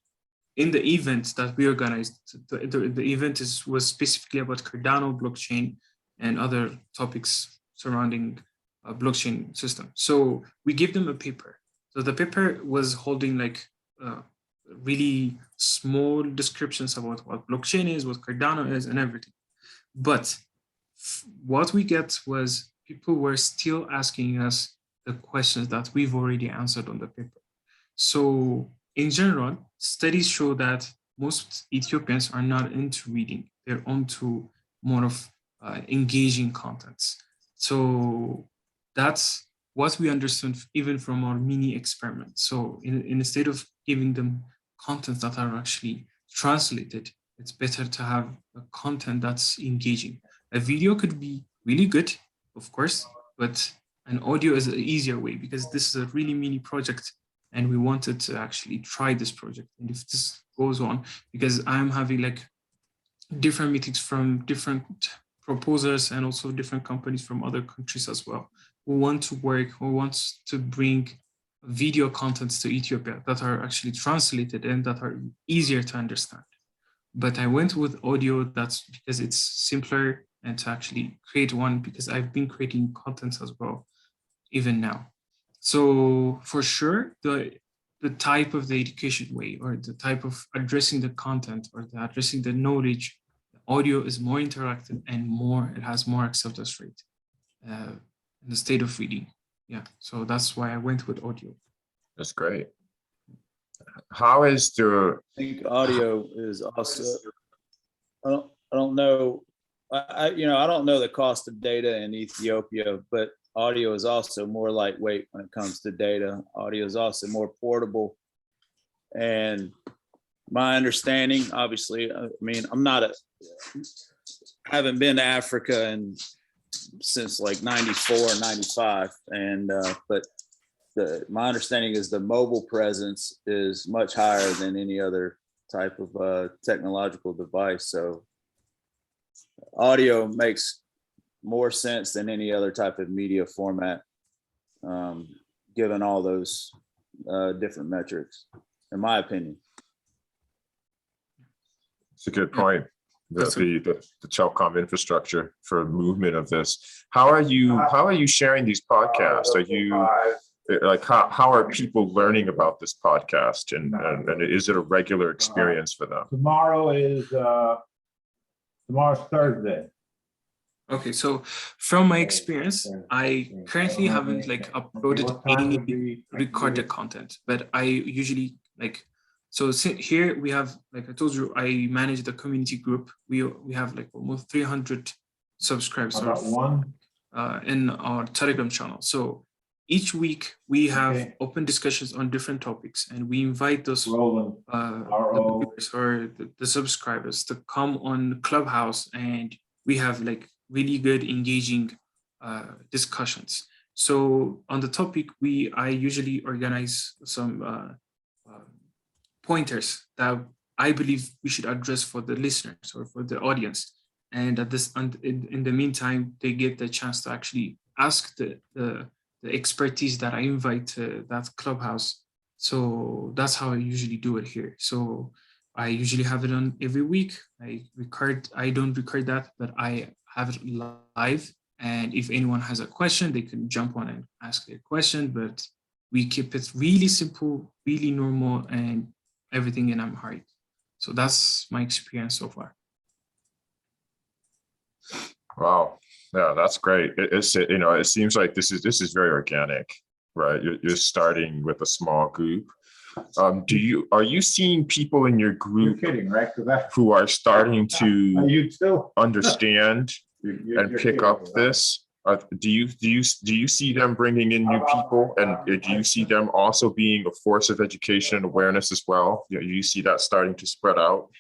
in the event that we organized, the event was specifically about Cardano blockchain and other topics surrounding a blockchain system. So we gave them a paper. So the paper was holding like really small descriptions about what blockchain is, what Cardano is, and everything. But what we get was people were still asking us the questions that we've already answered on the paper. So in general, studies show that most Ethiopians are not into reading. They're onto more of engaging contents. So that's what we understood even from our mini experiment. So instead of giving them contents that are actually translated, it's better to have a content that's engaging. A video could be really good, of course, but an audio is an easier way, because this is a really mini project and we wanted to actually try this project. And if this goes on, because I'm having like different meetings from different proposers and also different companies from other countries as well, who want to work, who wants to bring video contents to Ethiopia that are actually translated and that are easier to understand. But I went with audio, that's because it's simpler, and to actually create one, because I've been creating contents as well, even now. So for sure, the type of the education way, or the type of addressing the content, or the addressing the knowledge, audio is more interactive and it has more acceptance rate in the state of reading. Yeah, so that's why I went with audio. That's great. How is the? I think audio is also. I don't know. I don't know the cost of data in Ethiopia, but audio is also more lightweight when it comes to data. Audio is also more portable. And my understanding, obviously, I mean, I haven't been to Africa since like 94, 95. And, but my understanding is the mobile presence is much higher than any other type of technological device. So audio makes more sense than any other type of media format, given all those different metrics, in my opinion. It's a good point. the telecom infrastructure for movement of this. How are you sharing these podcasts? Are you like how are people learning about this podcast, and is it a regular experience for them? Tomorrow's Thursday. Okay, so from my experience, I currently haven't like uploaded any recorded content, but I usually like, so here we have, like I told you, I manage the community group. We have like almost 300 subscribers in our Telegram channel. So each week we have open discussions on different topics, and we invite those the viewers or the subscribers to come on Clubhouse, and we have like really good engaging discussions. So on the topic, I usually organize some pointers that I believe we should address for the listeners or for the audience. And in the meantime, they get the chance to actually ask the expertise that I invite to that Clubhouse. So that's how I usually do it here. So I usually have it on every week. I don't record that, but I have it live. And if anyone has a question, they can jump on and ask their question, but we keep it really simple, really normal, and everything in Amharic. So that's my experience so far. Wow. Yeah, that's great. It seems like this is very organic, right? You're starting with a small group. Are you seeing people in your group who are starting to understand and pick up this? Do you see them bringing in new people, and do you see them also being a force of education and awareness as well? Do you see that starting to spread out?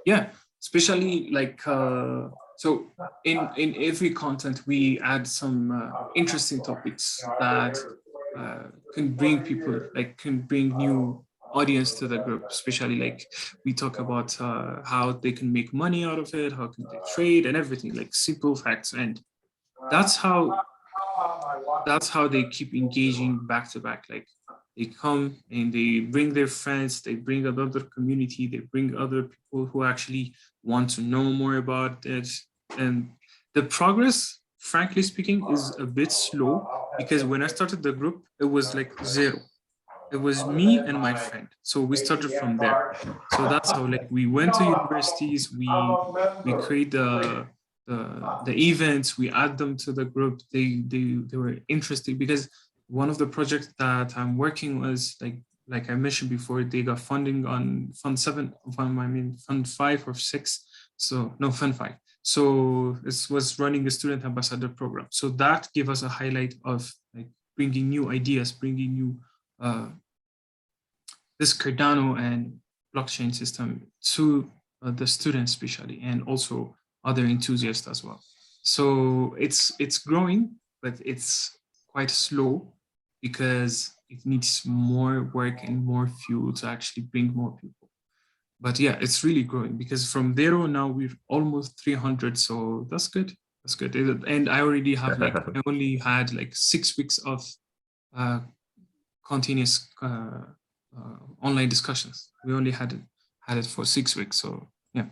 Yeah, especially like so in every content we add some interesting topics that can bring people, like can bring new audience to the group. Especially like we talk about how they can make money out of it, how can they trade and everything, like simple facts. And that's how they keep engaging back to back. Like they come and they bring their friends, they bring another community, they bring other people who actually want to know more about it. And the progress, frankly speaking, is a bit slow, because when I started the group, it was like 0. It was me and my friend. So we started from there. So that's how like we went to universities, we create the events, we add them to the group. They were interested, because one of the projects that I'm working was like I mentioned before, they got funding on Fund 5 or 6. So no, Fund 5. So this was running a student ambassador program. So that gave us a highlight of like bringing new ideas, bringing new this Cardano and blockchain system to the students especially, and also other enthusiasts as well. So it's growing, but it's quite slow because it needs more work and more fuel to actually bring more people. But yeah, it's really growing, because from 0 now we're almost 300. So that's good. That's good. And I already have like, I only had like 6 weeks of continuous online discussions. We only had it for 6 weeks. So yeah.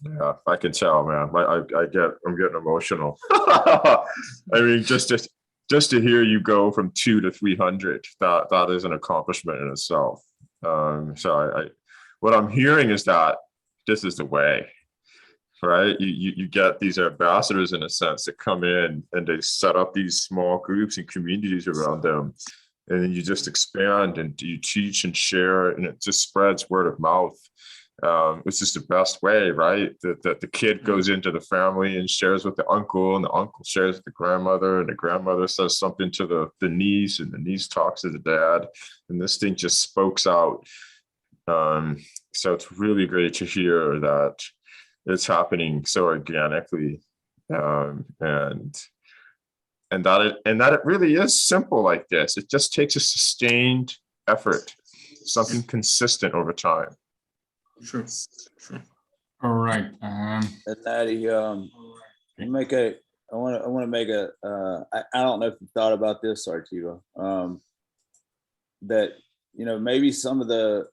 Yeah, I can tell, man. I'm getting emotional. I mean, just to hear you go from 2 to 300, that is an accomplishment in itself. So what I'm hearing is that this is the way, right? You get these ambassadors, in a sense, that come in and they set up these small groups and communities around them, and then you just expand and you teach and share, and it just spreads word of mouth. It's just the best way, right? That the kid goes into the family and shares with the uncle, and the uncle shares with the grandmother, and the grandmother says something to the niece, and the niece talks to the dad, and this thing just spokes out. So it's really great to hear that it's happening so organically, and that it really is simple like this. It just takes a sustained effort, something consistent over time. Sure. All right. Natty, I want to make a, I don't know if you thought about this, Tevo, that, maybe some of the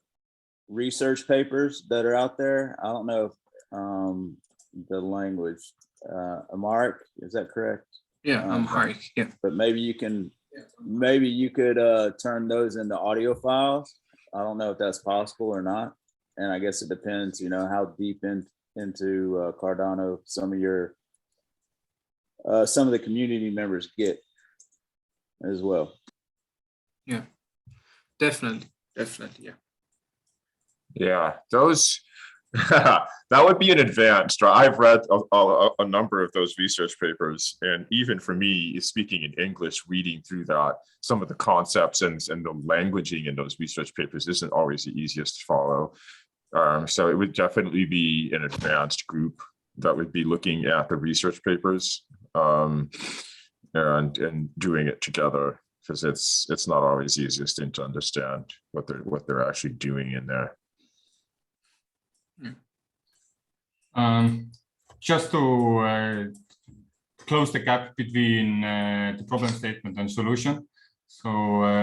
research papers that are out there. I don't know if the language, Amharic, is that correct? Yeah, Amharic. Yeah. But maybe you could turn those into audio files. I don't know if that's possible or not. And I guess it depends, how deep into Cardano some of the community members get as well. Yeah, definitely. Yeah. Yeah, those that would be an advanced. I've read a number of those research papers, and even for me, speaking in English, reading through that, some of the concepts and the languaging in those research papers isn't always the easiest to follow. So it would definitely be an advanced group that would be looking at the research papers and doing it together, because it's not always the easiest thing to understand what they're actually doing in there. Just to close the gap between the problem statement and solution. So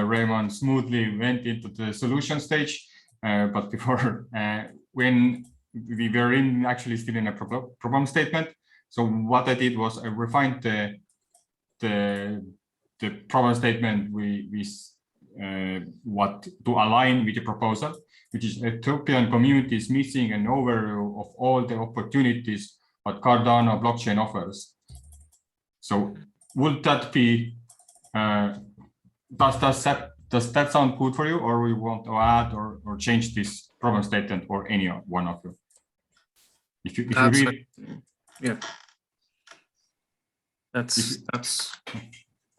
Raymond smoothly went into the solution stage, but before when we were actually still in a problem statement. So what I did was I refined the problem statement what to align with the proposal, which is Ethiopian Communities missing an overview of all the opportunities what Cardano blockchain offers. So would that be, does that sound good for you, or we want to add or change this problem statement for any one of you? If you read,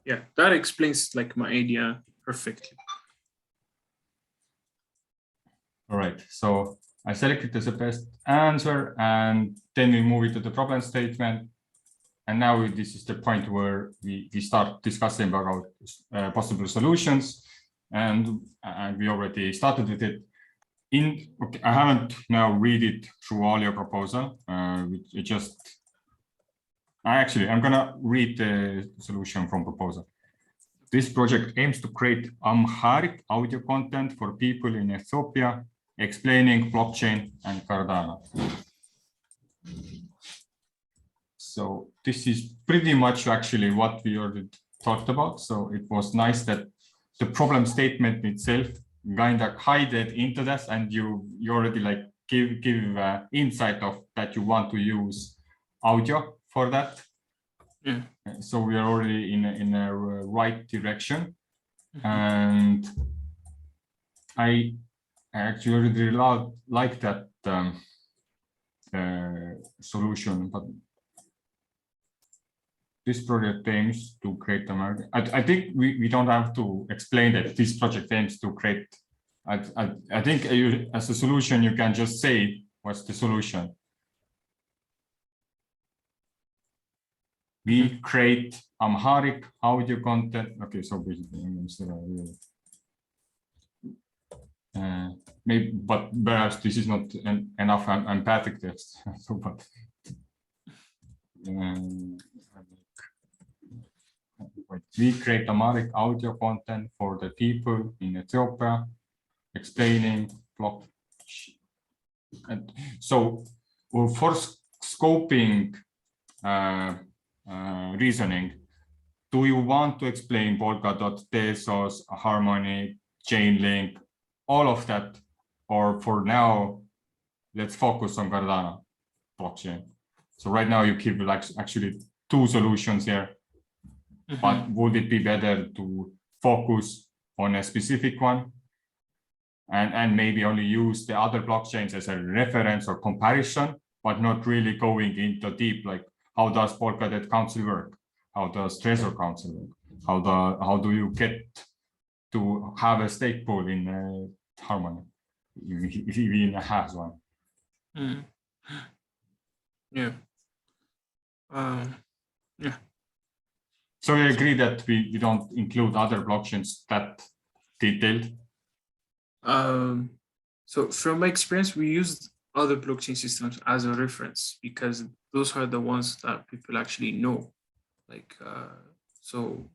yeah, that explains like my idea perfectly. All right, so I selected as the best answer, and then we move it to the problem statement. And now this is the point where we start discussing about possible solutions, and we already started with it. Okay, I haven't now read it through all your proposal. I'm gonna read the solution from proposal. This project aims to create Amharic audio content for people in Ethiopia, explaining blockchain and Cardano. So this is pretty much actually what we already talked about. So it was nice that the problem statement itself kind of hide it into this, and you already like give insight of that you want to use audio for that. Yeah. So we are already in a right direction. And I actually really like that solution, but this project aims to create America. I think we don't have to explain that this project aims to create. I think as a solution, you can just say what's the solution. We create Amharic audio content. Okay, so maybe, but perhaps this is not enough empathic text. So, but we create Amharic audio content for the people in Ethiopia, explaining blockchain. And so, for scoping reasoning, do you want to explain Polkadot, Tezos, Harmony, Chainlink, all of that, or for now, let's focus on Cardano blockchain? So right now you give like actually two solutions here, but would it be better to focus on a specific one and maybe only use the other blockchains as a reference or comparison, but not really going into deep, like how does Polkadot Council work? How does Trezor Council work? How do you get to have a stake pool in Harmony if you even has one? Yeah. Yeah. So I agree that we don't include other blockchains that detailed. So from my experience, we used other blockchain systems as a reference because those are the ones that people actually know. Like, so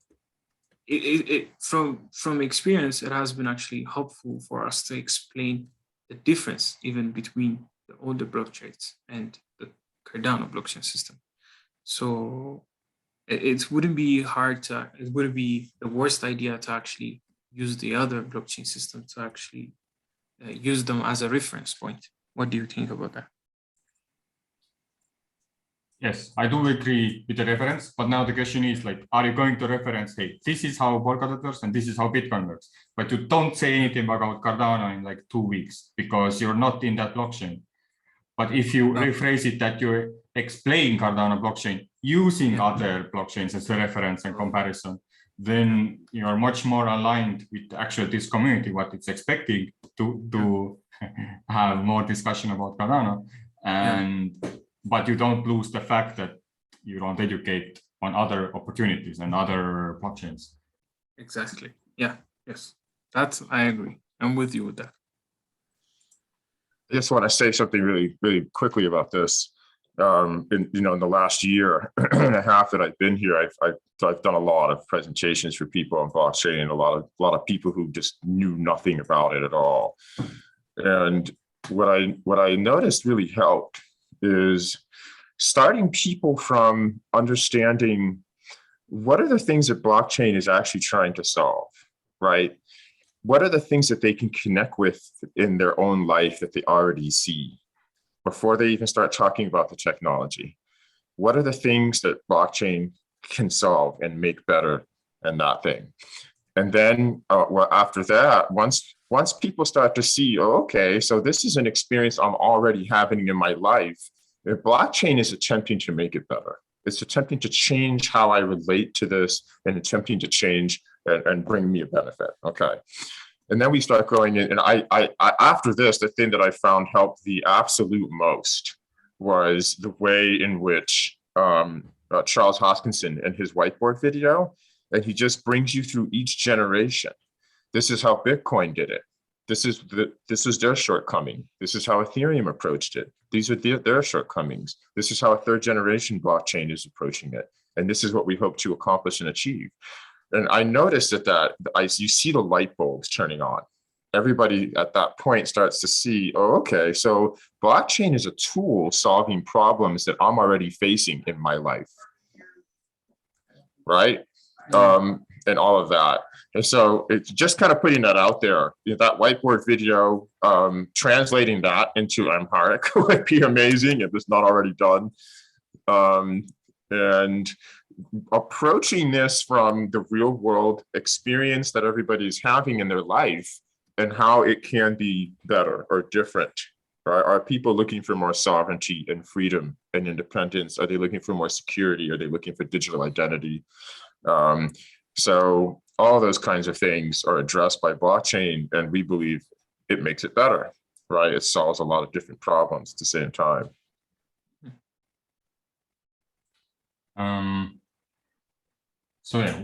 from experience, it has been actually helpful for us to explain the difference even between the older blockchains and the Cardano blockchain system. So it wouldn't be it wouldn't be the worst idea to actually use the other blockchain system to actually use them as a reference point. What do you think about that? Yes, I do agree with the reference, but now the question is like, are you going to reference, hey, this is how Polkadot works and this is how Bitcoin works, but you don't say anything about Cardano in like 2 weeks because you're not in that blockchain. But if you rephrase it that you explain Cardano blockchain using other blockchains as a reference and comparison, then you are much more aligned with actually this community, what it's expecting to have more discussion about Cardano. And but you don't lose the fact that you don't educate on other opportunities and other blockchains. Exactly. Yeah. Yes. I agree. I'm with you with that. I just want to say something really quickly about this. In the last year and a half that I've been here, I've done a lot of presentations for people on blockchain, a lot of people who just knew nothing about it at all. And what I noticed really helped is starting people from understanding what are the things that blockchain is actually trying to solve, right? What are the things that they can connect with in their own life that they already see before they even start talking about the technology? What are the things that blockchain can solve and make better and that thing? And then after that, once people start to see, oh, okay, so this is an experience I'm already having in my life. If blockchain is attempting to make it better. It's attempting to change how I relate to this and attempting to change and bring me a benefit. Okay. And then we start going in, and I after this, the thing that I found helped the absolute most was the way in which Charles Hoskinson and his whiteboard video, and he just brings you through each generation. This is how Bitcoin did it. This is their shortcoming. This is how Ethereum approached it. These are their shortcomings. This is how a third generation blockchain is approaching it. And this is what we hope to accomplish and achieve. And I noticed you see the light bulbs turning on. Everybody at that point starts to see, oh, okay, so blockchain is a tool solving problems that I'm already facing in my life, right? And all of that. And so it's just kind of putting that out there. That whiteboard video, translating that into Amharic would be amazing if it's not already done. And approaching this from the real world experience that everybody's having in their life and how it can be better or different. Right? Are people looking for more sovereignty and freedom and independence? Are they looking for more security? Are they looking for digital identity? So all those kinds of things are addressed by blockchain, and we believe it makes it better, right? It solves a lot of different problems at the same time. So yeah,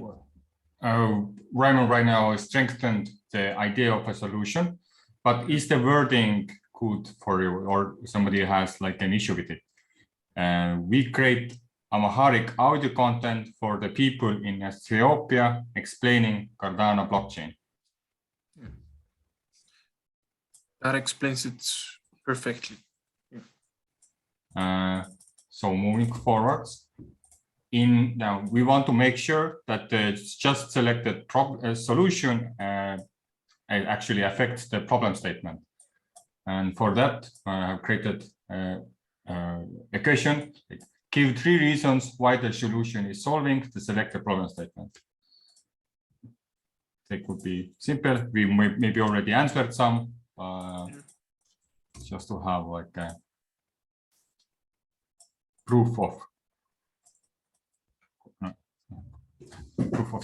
Raymond right now strengthened the idea of a solution, but is the wording good for you, or somebody has like an issue with it? We create Amharic audio content for the people in Ethiopia explaining Cardano blockchain. That explains it perfectly. So moving forwards, now we want to make sure that the just selected solution actually affects the problem statement. And for that, I have created a question. Give 3 reasons why the solution is solving the selected problem statement. They could be simple. We maybe already answered some, just to have like a proof of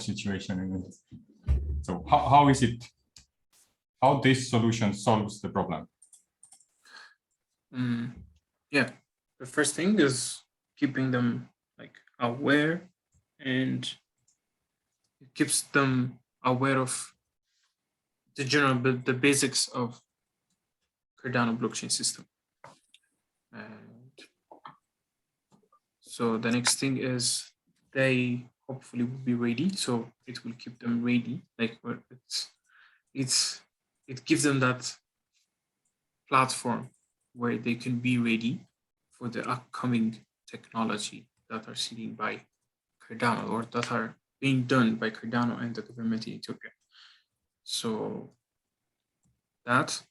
situation. So how is it? How this solution solves the problem? Yeah, the first thing is keeping them like aware, and it keeps them aware of the basics of Cardano blockchain system. And so the next thing is they hopefully will be ready. So it will keep them ready. Like it gives them that platform where they can be ready for the upcoming technology that are seen by Cardano or that are being done by Cardano and the government in Ethiopia. So that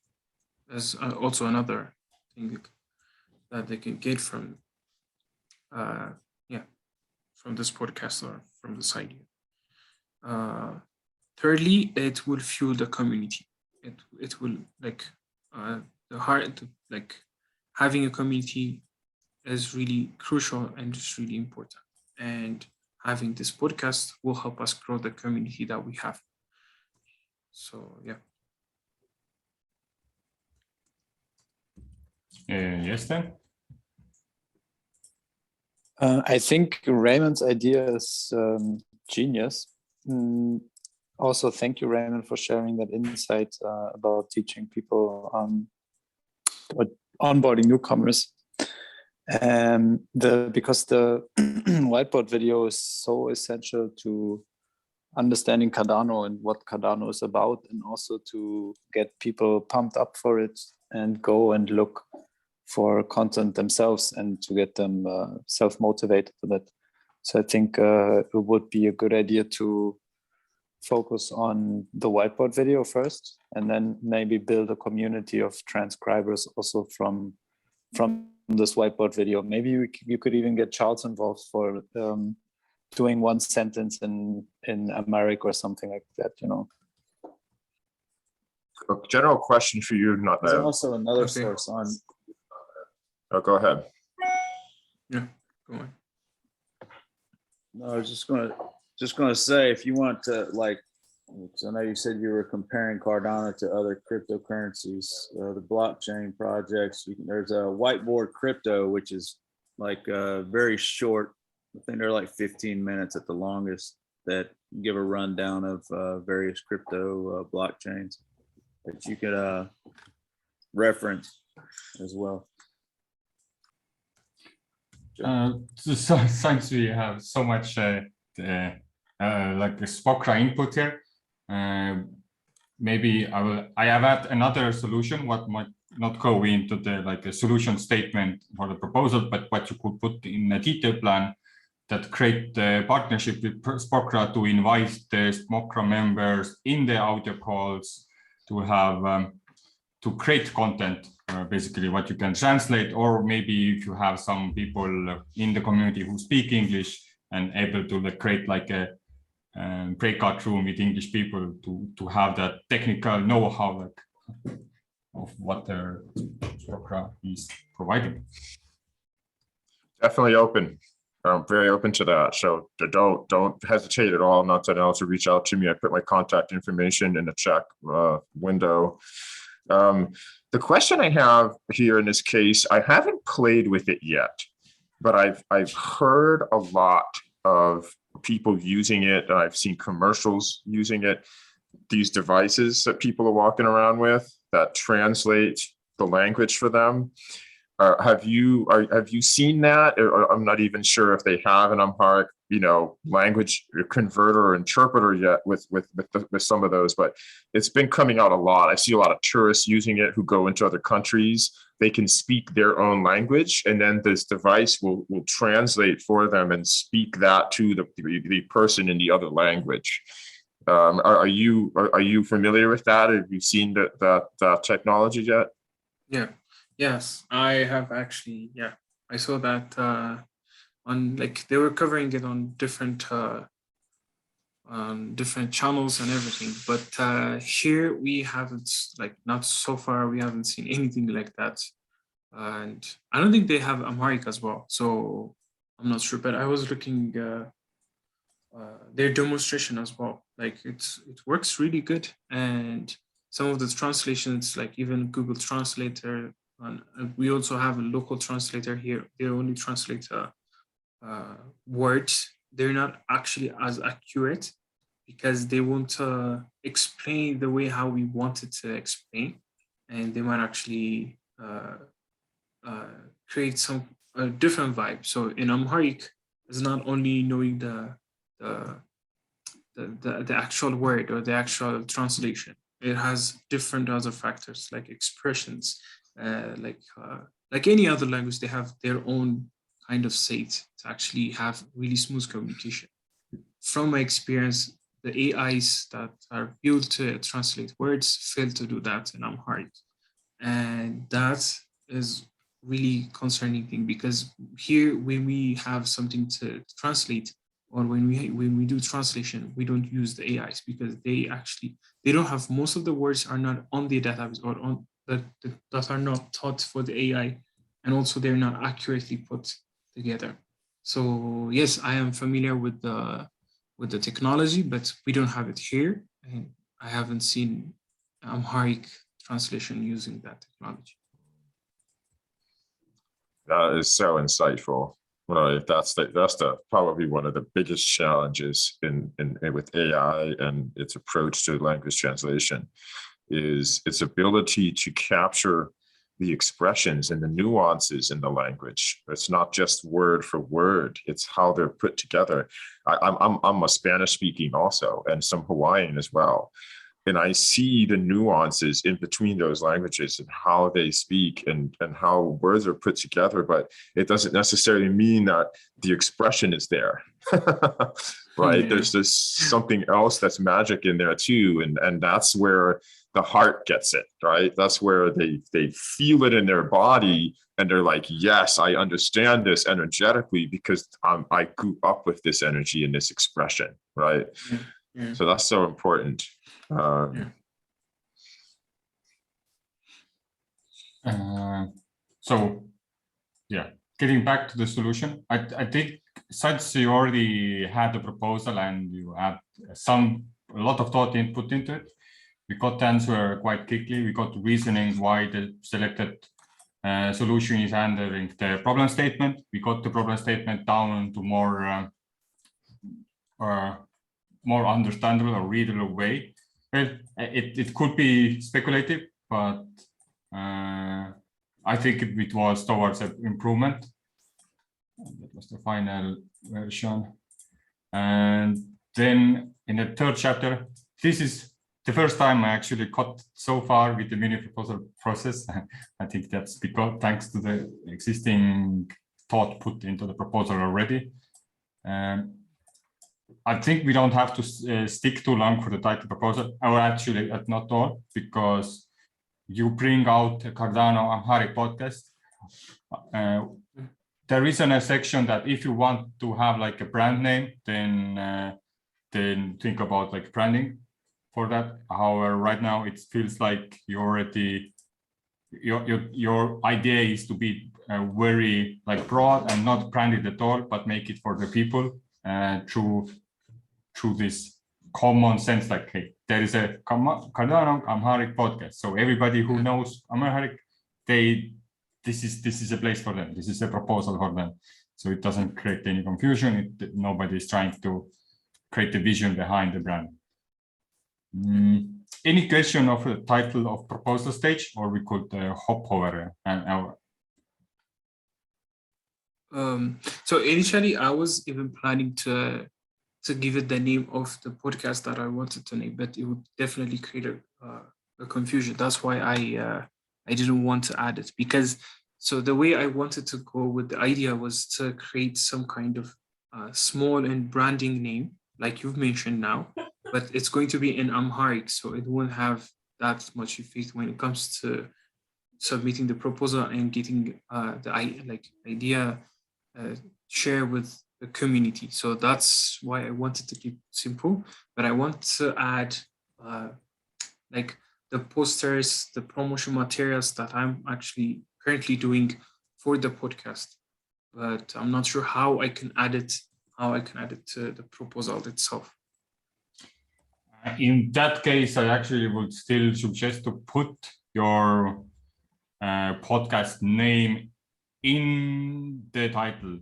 is also another thing that they can get from, from this podcast or from this idea. Thirdly, it will fuel the community. It will having a community is really crucial and it's really important. And having this podcast will help us grow the community that we have. So yeah. Yes, then. I think Raymond's idea is genius. Also, thank you, Raymond, for sharing that insight about teaching people onboarding newcomers. Because the whiteboard video is so essential to understanding Cardano and what Cardano is about, and also to get people pumped up for it and go and look for content themselves and to get them self-motivated with it. So I think it would be a good idea to focus on the whiteboard video first, and then maybe build a community of transcribers also from this whiteboard video. Maybe you could even get Charles involved for doing one sentence in America or something like that, you know. A general question for you, not There's that. also another Okay. source on. Oh, go ahead. Yeah, go on. No, I was just gonna say, if you want to, like, 'cause I know you said you were comparing Cardano to other cryptocurrencies, the blockchain projects. There's a whiteboard crypto, which is like very short. I think they're like 15 minutes at the longest, that give a rundown of various crypto blockchains that you could reference as well. So since we have so much like a Spocra input here, maybe I have had another solution what might not go into the like a solution statement for the proposal, but what you could put in a detailed plan that create the partnership with Sporcra to invite the Spocra members in the audio calls to have to create content, basically what you can translate, or maybe if you have some people in the community who speak English and able to like, create like a breakout room with English people to have that technical know-how like of what their Spocra is providing. Definitely open. I'm very open to that. So don't hesitate at all, Natnael, to reach out to me. I put my contact information in the chat window. The question I have here in this case, I haven't played with it yet, but I've heard a lot of people using it, and I've seen commercials using it. These devices that people are walking around with that translate the language for them. Have you seen that? Or I'm not even sure if they have an Amharic, language converter or interpreter yet with some of those, but it's been coming out a lot. I see a lot of tourists using it who go into other countries. They can speak their own language, and then this device will translate for them and speak that to the person in the other language. Are you familiar with that? Have you seen that technology yet? Yeah. Yes, I have actually. Yeah, I saw that on they were covering it on different channels and everything. But here we haven't, not so far. We haven't seen anything like that, and I don't think they have Amharic as well. So I'm not sure. But I was looking their demonstration as well. It works really good, and some of the translations, like even Google Translator. We also have a local translator here. They only translate words. They're not actually as accurate because they won't explain the way how we wanted to explain, and they might actually create some different vibe. So in Amharic, it's not only knowing the actual word or the actual translation. It has different other factors like expressions like any other language, they have their own kind of state to actually have really smooth communication. From my experience, the AIs that are built to translate words fail to do that in Amharic. And that is really concerning thing, because here when we have something to translate, or when we do translation, we don't use the AIs because they don't have, most of the words are not on the database, or on that are not taught for the AI, and also they're not accurately put together. So yes, I am familiar with the technology, but we don't have it here, and I haven't seen Amharic translation using that technology. That is so insightful. Well, that's probably one of the biggest challenges in with AI and its approach to language translation, is its ability to capture the expressions and the nuances in the language. It's not just word for word; it's how they're put together. I'm a Spanish speaking also, and some Hawaiian as well. And I see the nuances in between those languages and how they speak and how words are put together, but it doesn't necessarily mean that the expression is there, right? Yeah. There's just something else that's magic in there too. And that's where the heart gets it, right? That's where they feel it in their body and they're like, yes, I understand this energetically because I grew up with this energy and this expression, right? Yeah. So that's so important. So yeah, getting back to the solution, I think since you already had the proposal and you had a lot of thought input into it, we got the answer quite quickly. We got the reasoning why the selected solution is handling the problem statement. We got the problem statement down to more understandable or readable way. Well, it could be speculative, but I think it was towards an improvement. That was the final version. And then in the third chapter, this is the first time I actually got so far with the mini proposal process. I think that's because thanks to the existing thought put into the proposal already. I think we don't have to stick too long for the title proposal, or actually not all, because you bring out a Cardano Amharic podcast. There is a section that if you want to have like a brand name, then think about like branding for that. However, right now it feels like you already your idea is to be very like broad and not branded at all, but make it for the people through this common sense, like, hey, there is a Cardano Amharic podcast, so everybody who knows Amharic, this is a place for them. This is a proposal for them, so it doesn't create any confusion. Nobody is trying to create a vision behind the brand. Any question of the title of proposal stage, or we could hop over an hour? So initially, I was even planning to give it the name of the podcast that I wanted to name, but it would definitely create a confusion. That's why I didn't want to add it, because so the way I wanted to go with the idea was to create some kind of small and branding name, like you've mentioned now, but it's going to be in Amharic, so it won't have that much effect when it comes to submitting the proposal and getting the idea shared with the community. So that's why I wanted to keep it simple, but I want to add like the posters, the promotion materials that I'm actually currently doing for the podcast, but I'm not sure how I can add it to the proposal itself. In that case, I actually would still suggest to put your podcast name in the title.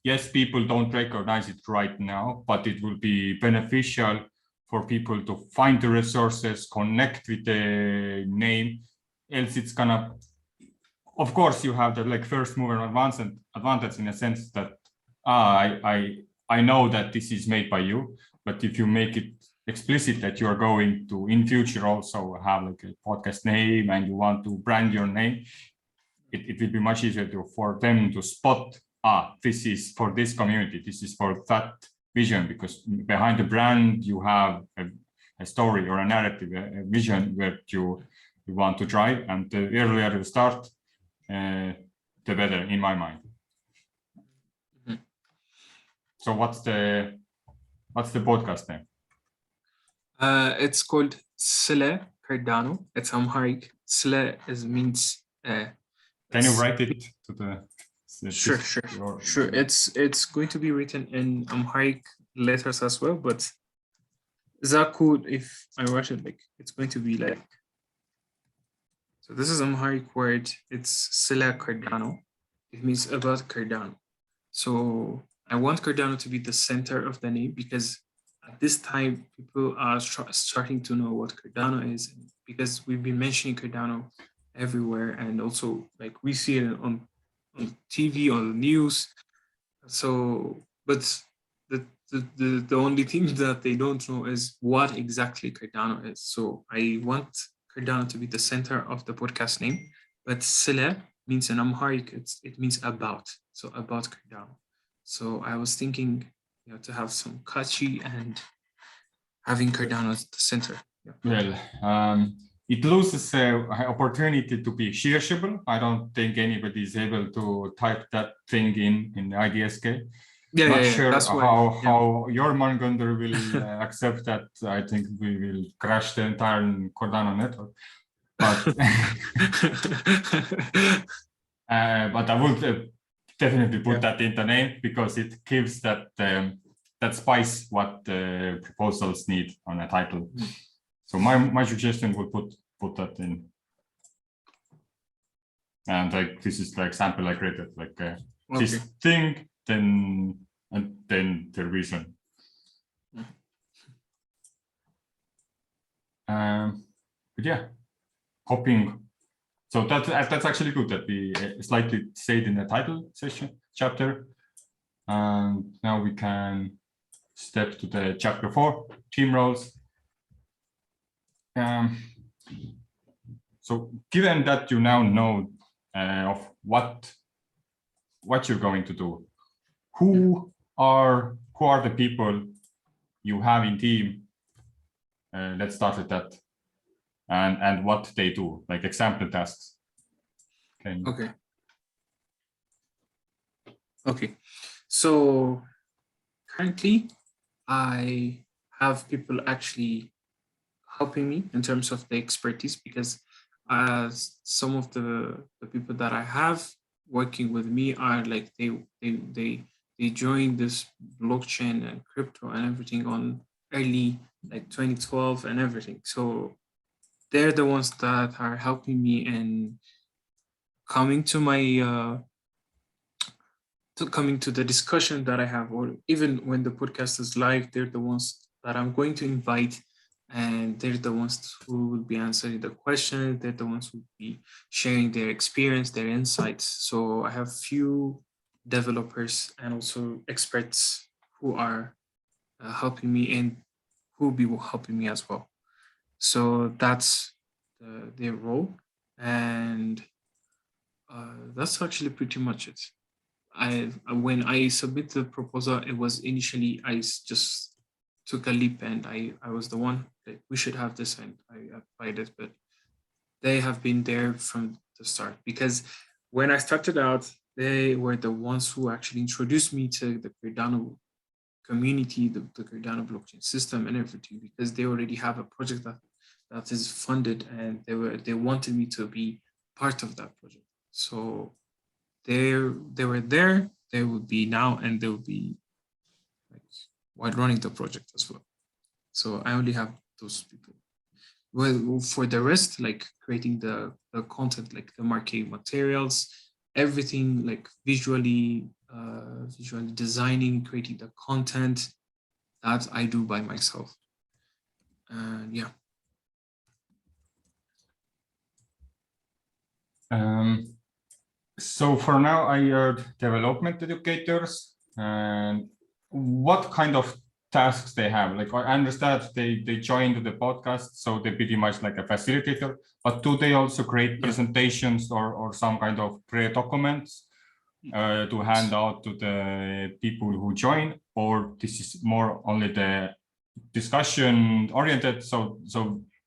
Yes, people don't recognize it right now, but it will be beneficial for people to find the resources, connect with the name. Else it's gonna, of course, you have the like first mover advantage in a sense that I know that this is made by you, but if you make it explicit that you are going to in future also have like a podcast name and you want to brand your name, it will be much easier for them to spot, this is for this community, this is for that vision, because behind the brand you have a story or a narrative, a vision where you want to drive, and the earlier you start, the better in my mind. So what's the podcast name? It's called Sile Cardano. It's Amharic. Sile means. Can you write it to the? Sure. It's going to be written in Amharic letters as well, but that code, if I write it like, it's going to be like. So this is Amharic word. It's Sile Cardano. It means about Cardano. So I want Cardano to be the center of the name, because at this time people are starting to know what Cardano is, because we've been mentioning Cardano everywhere, and also like we see it on TV, on the news. So, but the only thing that they don't know is what exactly Cardano is. So I want Cardano to be the center of the podcast name, but Sile means in Amharic, it means about. So about Cardano. So I was thinking, to have some catchy and having Cardano at the center. Yeah. Well, it loses an opportunity to be shareable. I don't think anybody is able to type that thing in the IDSK. Not sure that's how your Mangunder will accept that. I think we will crash the entire Cardano network. But but I would definitely put that in the name, because it gives that that spice what the proposals need on a title. So my suggestion would put that in. And like, this is the example I created, like this thing, then the reason. But yeah, hopping. So that's actually good that we slightly stayed in the title chapter. And now we can step to the chapter 4, team roles. So given that you now know of what you're going to do, who are the people you have in team? Let's start with that. And what they do, like example tasks. Okay. So currently I have people actually helping me in terms of the expertise, because some of the people that I have working with me are like they joined this blockchain and crypto and everything on early like 2012 and everything. So they're the ones that are helping me in coming to my coming to the discussion that I have, or even when the podcast is live, they're the ones that I'm going to invite, and they're the ones who will be answering the question. They're the ones who will be sharing their experience, their insights. So I have few developers and also experts who are helping me, and who will be helping me as well. So that's their role, and that's actually pretty much it. When I submit the proposal, it was initially I just took a leap, and I was the one that we should have this, and I applied it. But they have been there from the start, because when I started out, they were the ones who actually introduced me to the Cardano community, the Cardano blockchain system and everything, because they already have a project that is funded, and they wanted me to be part of that project. So they were there, they would be now, and they will be like while running the project as well. So I only have those people. Well, for the rest, like creating the content, like the marketing materials, everything, like visually designing, creating the content, that I do by myself. And yeah. So for now, I heard development educators. And what kind of tasks they have? Like, I understand they joined the podcast, so they're pretty much like a facilitator, but do they also create presentations or some kind of pre-documents to hand out to the people who join, or this is more only the discussion oriented, so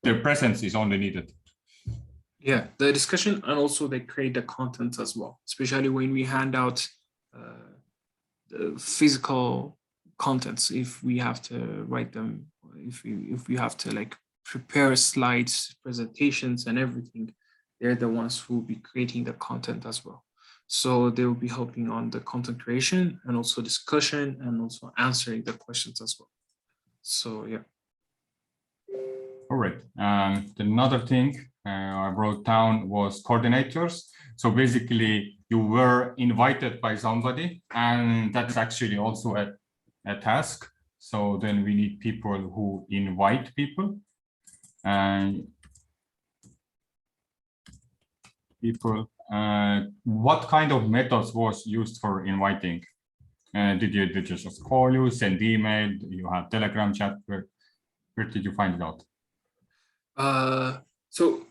their presence is only needed? Yeah, the discussion, and also they create the content as well, especially when we hand out the physical contents, if we have to write them, if we have to like prepare slides, presentations and everything, they're the ones who will be creating the content as well. So they will be helping on the content creation and also discussion and also answering the questions as well. So yeah. All right. Another thing I wrote down was coordinators. So basically you were invited by somebody, and that's actually also a task. So then we need people who invite people, and what kind of methods was used for inviting? Did you just call you, send email, you have Telegram chat? Where did you find it out? So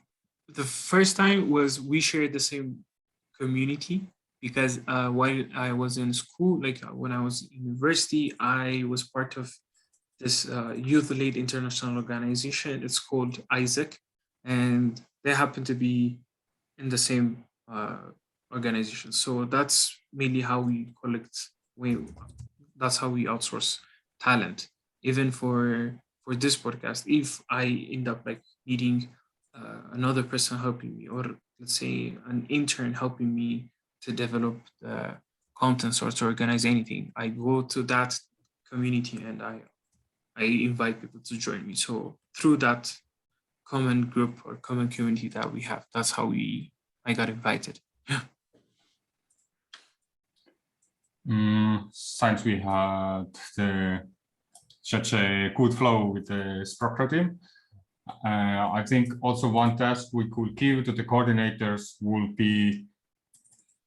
the first time was we shared the same community, because while I was in school, like when I was in university, I was part of this youth-led international organization. It's called Isaac, and they happen to be in the same organization. So that's mainly how we collect. That's how we outsource talent. Even for this podcast, if I end up like needing another person helping me, or let's say an intern helping me to develop the contents or to organize anything, I go to that community and I invite people to join me. So through that common group or common community that we have, that's how I got invited. Yeah. Since we had such a good flow with the Spocra team, I think also one task we could give to the coordinators will be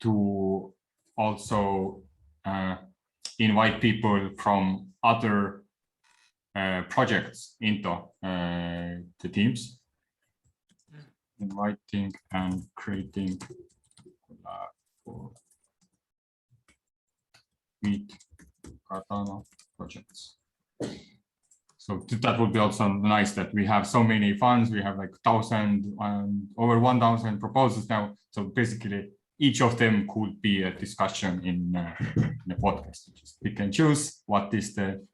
to also invite people from other projects into the teams. Inviting and creating for meet Cardano projects. So that would be also nice that we have so many funds. We have like 1,000 and over 1,000 proposals now. So basically, each of them could be a discussion in the podcast. We can choose what is the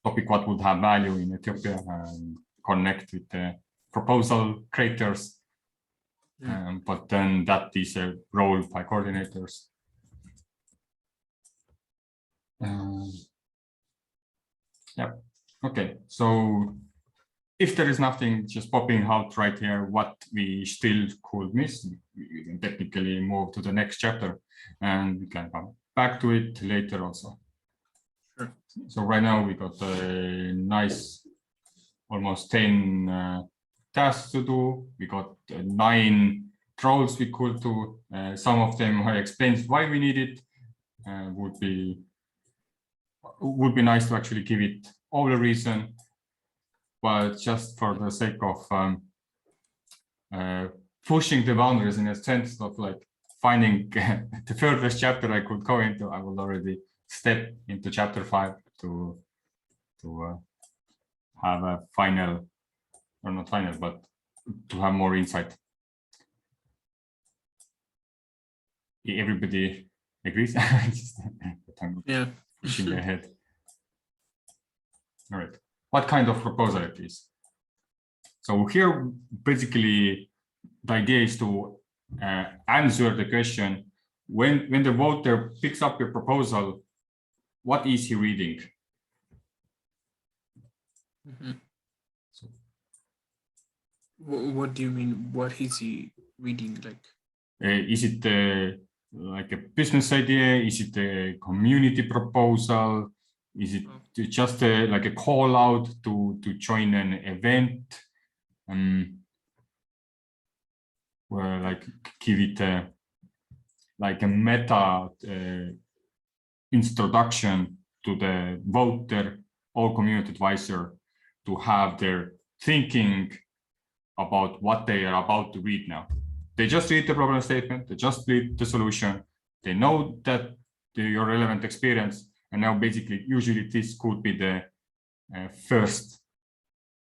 topic, what would have value in Ethiopia, and connect with the proposal creators. But then that is a role by coordinators. Yeah. Okay. So if there is nothing just popping out right here, what we still could miss, we can technically move to the next chapter, and we can come back to it later also. Sure. So right now we got a nice almost 10 tasks to do. We got 9 roles we could do. Some of them I explained why we need it. Would be nice to actually give it all the reason, but just for the sake of pushing the boundaries, in a sense of like finding the furthest chapter I could go into, I will already step into chapter 5 to have a final, or not final, but to have more insight. Everybody agrees? Yeah. Pushing their head. All right. What kind of proposal it is? So here, basically, the idea is to answer the question: when the voter picks up your proposal, what is he reading? Mm-hmm. So, what do you mean? What is he reading? Like, is it like a business idea? Is it a community proposal? Is it just like a call out to join an event? Where like give it like a meta introduction to the voter, all community advisor to have their thinking about what they are about to read now. They just read the problem statement, they just read the solution, they know that your relevant experience, and now basically usually this could be the first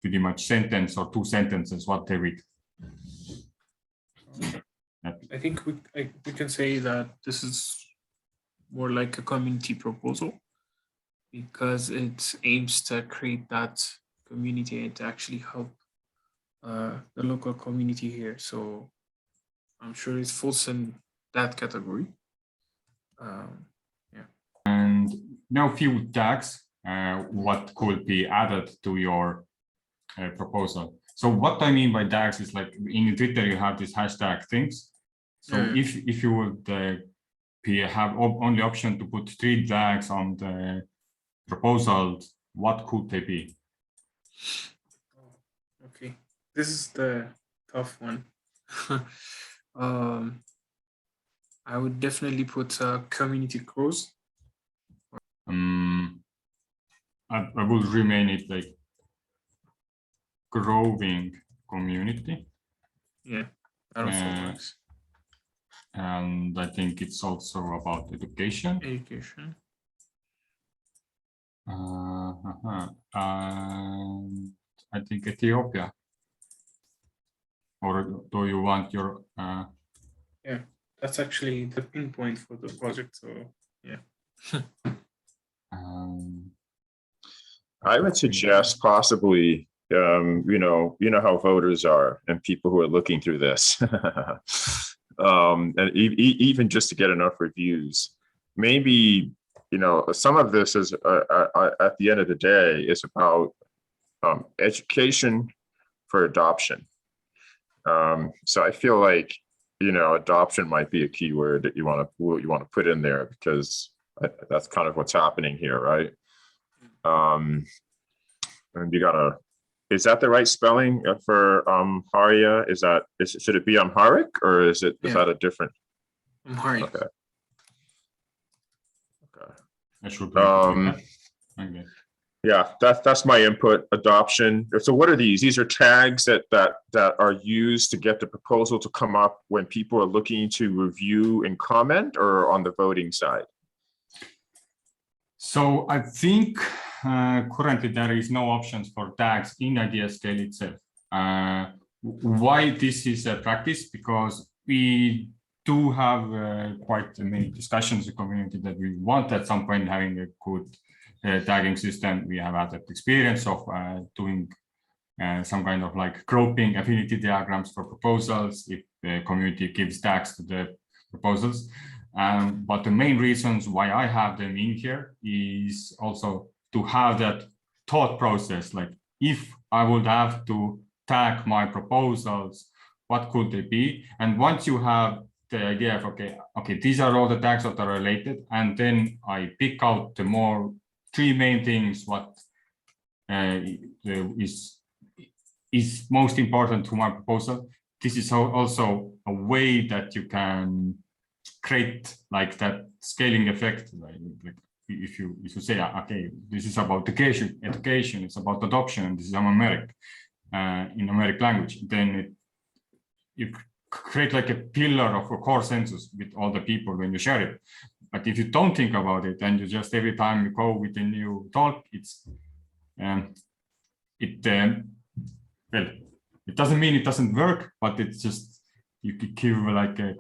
pretty much sentence or 2 sentences what they read. I think we can say that this is more like a community proposal because it aims to create that community and to actually help the local community here. So I'm sure it falls in that category. Yeah. And now a few tags, what could be added to your proposal. So what I mean by tags is like in Twitter, you have these hashtag things. So if you would have only option to put 3 tags on the proposal, what could they be? Okay, this is the tough one. I would definitely put community growth. I would remain it like growing community. Yeah, that also works. And I think it's also about education. Education. And I think Ethiopia. Or do you want your? Yeah, that's actually the pinpoint for the project. So yeah. I would suggest possibly, you know how voters are and people who are looking through this, and even just to get enough reviews, maybe, you know, some of this is at the end of the day is about education for adoption. So I feel like, you know, adoption might be a keyword that you want to put in there, because that's kind of what's happening here, right? And you gotta, is that the right spelling for Haria? Should it be Amharic, or is that a different? Amharic. Okay. I should be okay. Yeah, that's my input. Adoption. So what are these? These are tags that are used to get the proposal to come up when people are looking to review and comment, or on the voting side? So I think currently there is no options for tags in idea scale itself. Why this is a practice? Because we do have quite many discussions in the community that we want at some point having a good tagging system. We have had that experience of doing some kind of like grouping affinity diagrams for proposals if the community gives tags to the proposals. But the main reasons why I have them in here is also to have that thought process. Like, if I would have to tag my proposals, what could they be? And once you have the idea of, okay, these are all the tags that are related, and then I pick out the more 3 main things what is most important to my proposal. This is also a way that you can create like that scaling effect. Like if you say, okay, this is about education, it's about adoption, and this is Amharic in Amharic language, then you create like a pillar of a core census with all the people when you share it. But if you don't think about it, and you just every time you go with a new talk, well, it doesn't mean it doesn't work, but it's just, you could give like a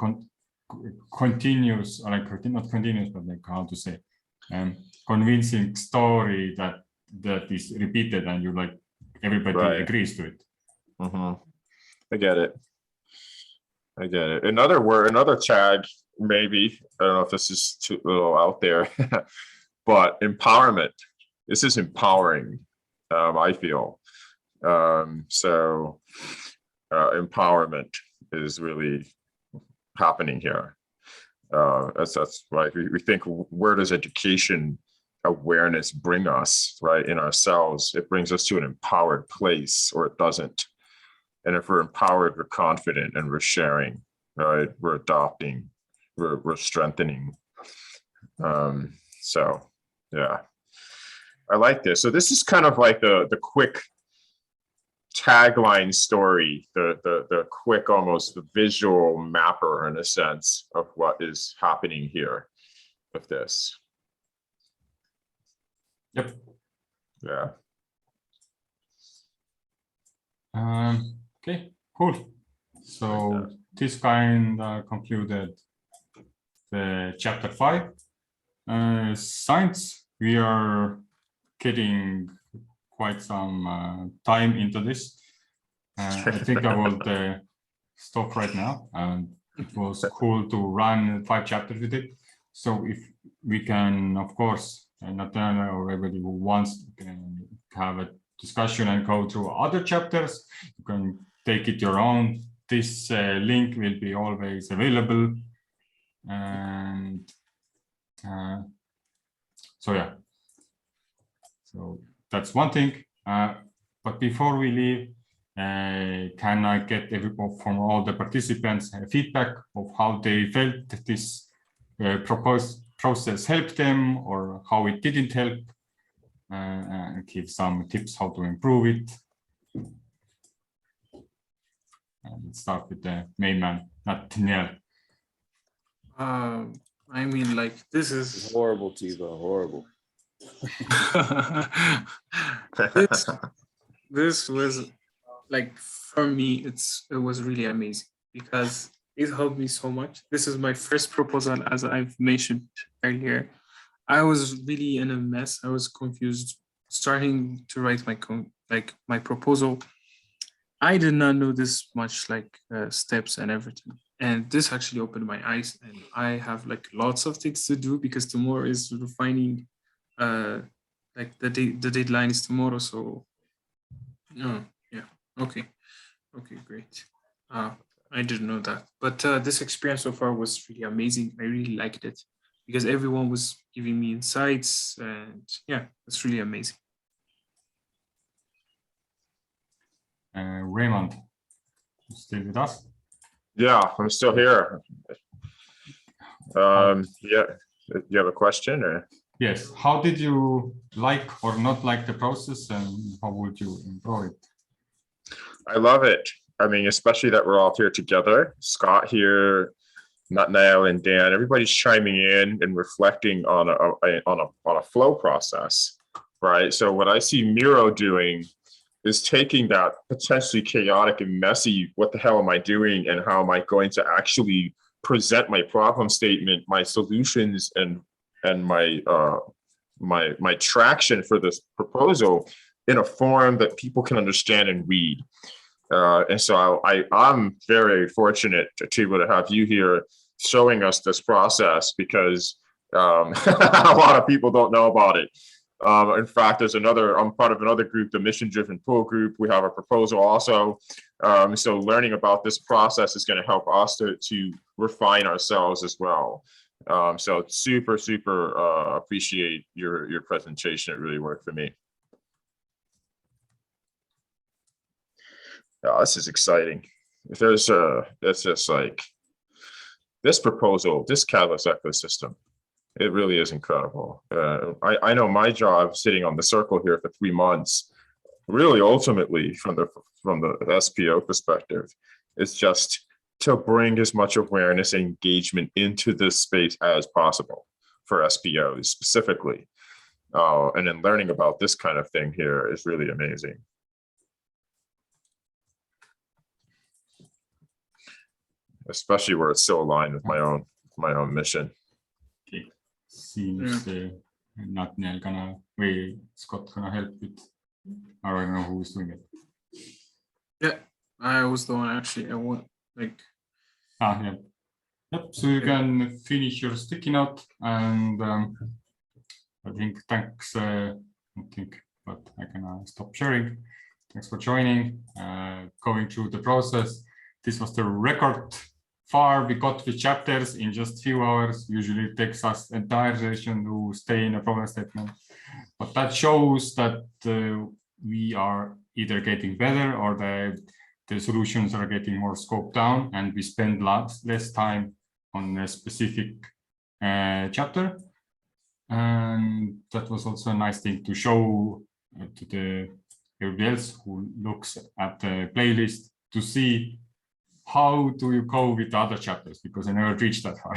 continuous, or like not continuous, but like how to say, convincing story that is repeated, and you like everybody agrees to it. I get it. Another tag, maybe, I don't know if this is too little out there, but empowerment. This is empowering, I feel. So empowerment is really happening here. That's why we think, where does education awareness bring us, right? In ourselves, it brings us to an empowered place, or it doesn't. And if we're empowered, we're confident, and we're sharing, right? We're adopting, we're strengthening. So yeah. I like this. So this is kind of like the quick tagline story, the quick, almost the visual mapper in a sense of what is happening here with this. Yep. Yeah. Okay, cool. So this kind concluded the chapter 5. Science, we are getting quite some time into this. I think I will stop right now. And it was cool to run 5 chapters with it. So if we can, of course, Natnael or everybody who wants can have a discussion and go through other chapters, you can take it your own. This link will be always available. And so yeah, so that's one thing. But before we leave, can I get everyone from all the participants feedback of how they felt that this proposed process helped them or how it didn't help, and give some tips how to improve it. Let's start with the main man, Natnael. I mean, like, this is Horrible, Tevo, horrible. this was like, for me, it was really amazing because it helped me so much. This is my first proposal, as I've mentioned earlier. I was really in a mess. I was confused starting to write my proposal. I did not know this much, like steps and everything. And this actually opened my eyes, and I have like lots of things to do because tomorrow is refining, like the deadline is tomorrow. So yeah, okay, great. I didn't know that, but this experience so far was really amazing. I really liked it because everyone was giving me insights, and yeah, it's really amazing. Raymond, you still with us? Yeah, I'm still here. Yeah, you have a question or? Yes. How did you like or not like the process, and how would you improve it? I love it. I mean, especially that we're all here together. Scott here, Natnael and Dan. Everybody's chiming in and reflecting on a flow process, right? So what I see Miro doing is taking that potentially chaotic and messy, what the hell am I doing, and how am I going to actually present my problem statement, my solutions, and my my traction for this proposal in a form that people can understand and read. And so I'm very fortunate to have you here showing us this process, because a lot of people don't know about it. In fact, I'm part of another group, the Mission Driven Pull Group. We have a proposal also. So learning about this process is going to help us to refine ourselves as well. So super appreciate your presentation. It really worked for me. Oh, this is exciting. If there's it's just like this proposal, this Catalyst ecosystem, it really is incredible. I know my job sitting on the circle here for 3 months, really ultimately from the SPO perspective, is just to bring as much awareness and engagement into this space as possible for SPOs specifically. And then learning about this kind of thing here is really amazing. Especially where it's so aligned with my own mission. Okay. Seems Natnael Scott gonna help with. I don't know who's doing it. Yeah, I was the one actually. I want like. Yeah. Yep. So you can finish your sticky note, and I think thanks. I think, but I can stop sharing. Thanks for joining. Going through the process. This was the record. Far we got the chapters in just few hours. Usually it takes us entire session to stay in a problem statement, but that shows that we are either getting better or the solutions are getting more scoped down, and we spend less time on a specific chapter. And that was also a nice thing to show to the everybody else who looks at the playlist to see how do you go with the other chapters, because I never reached that far.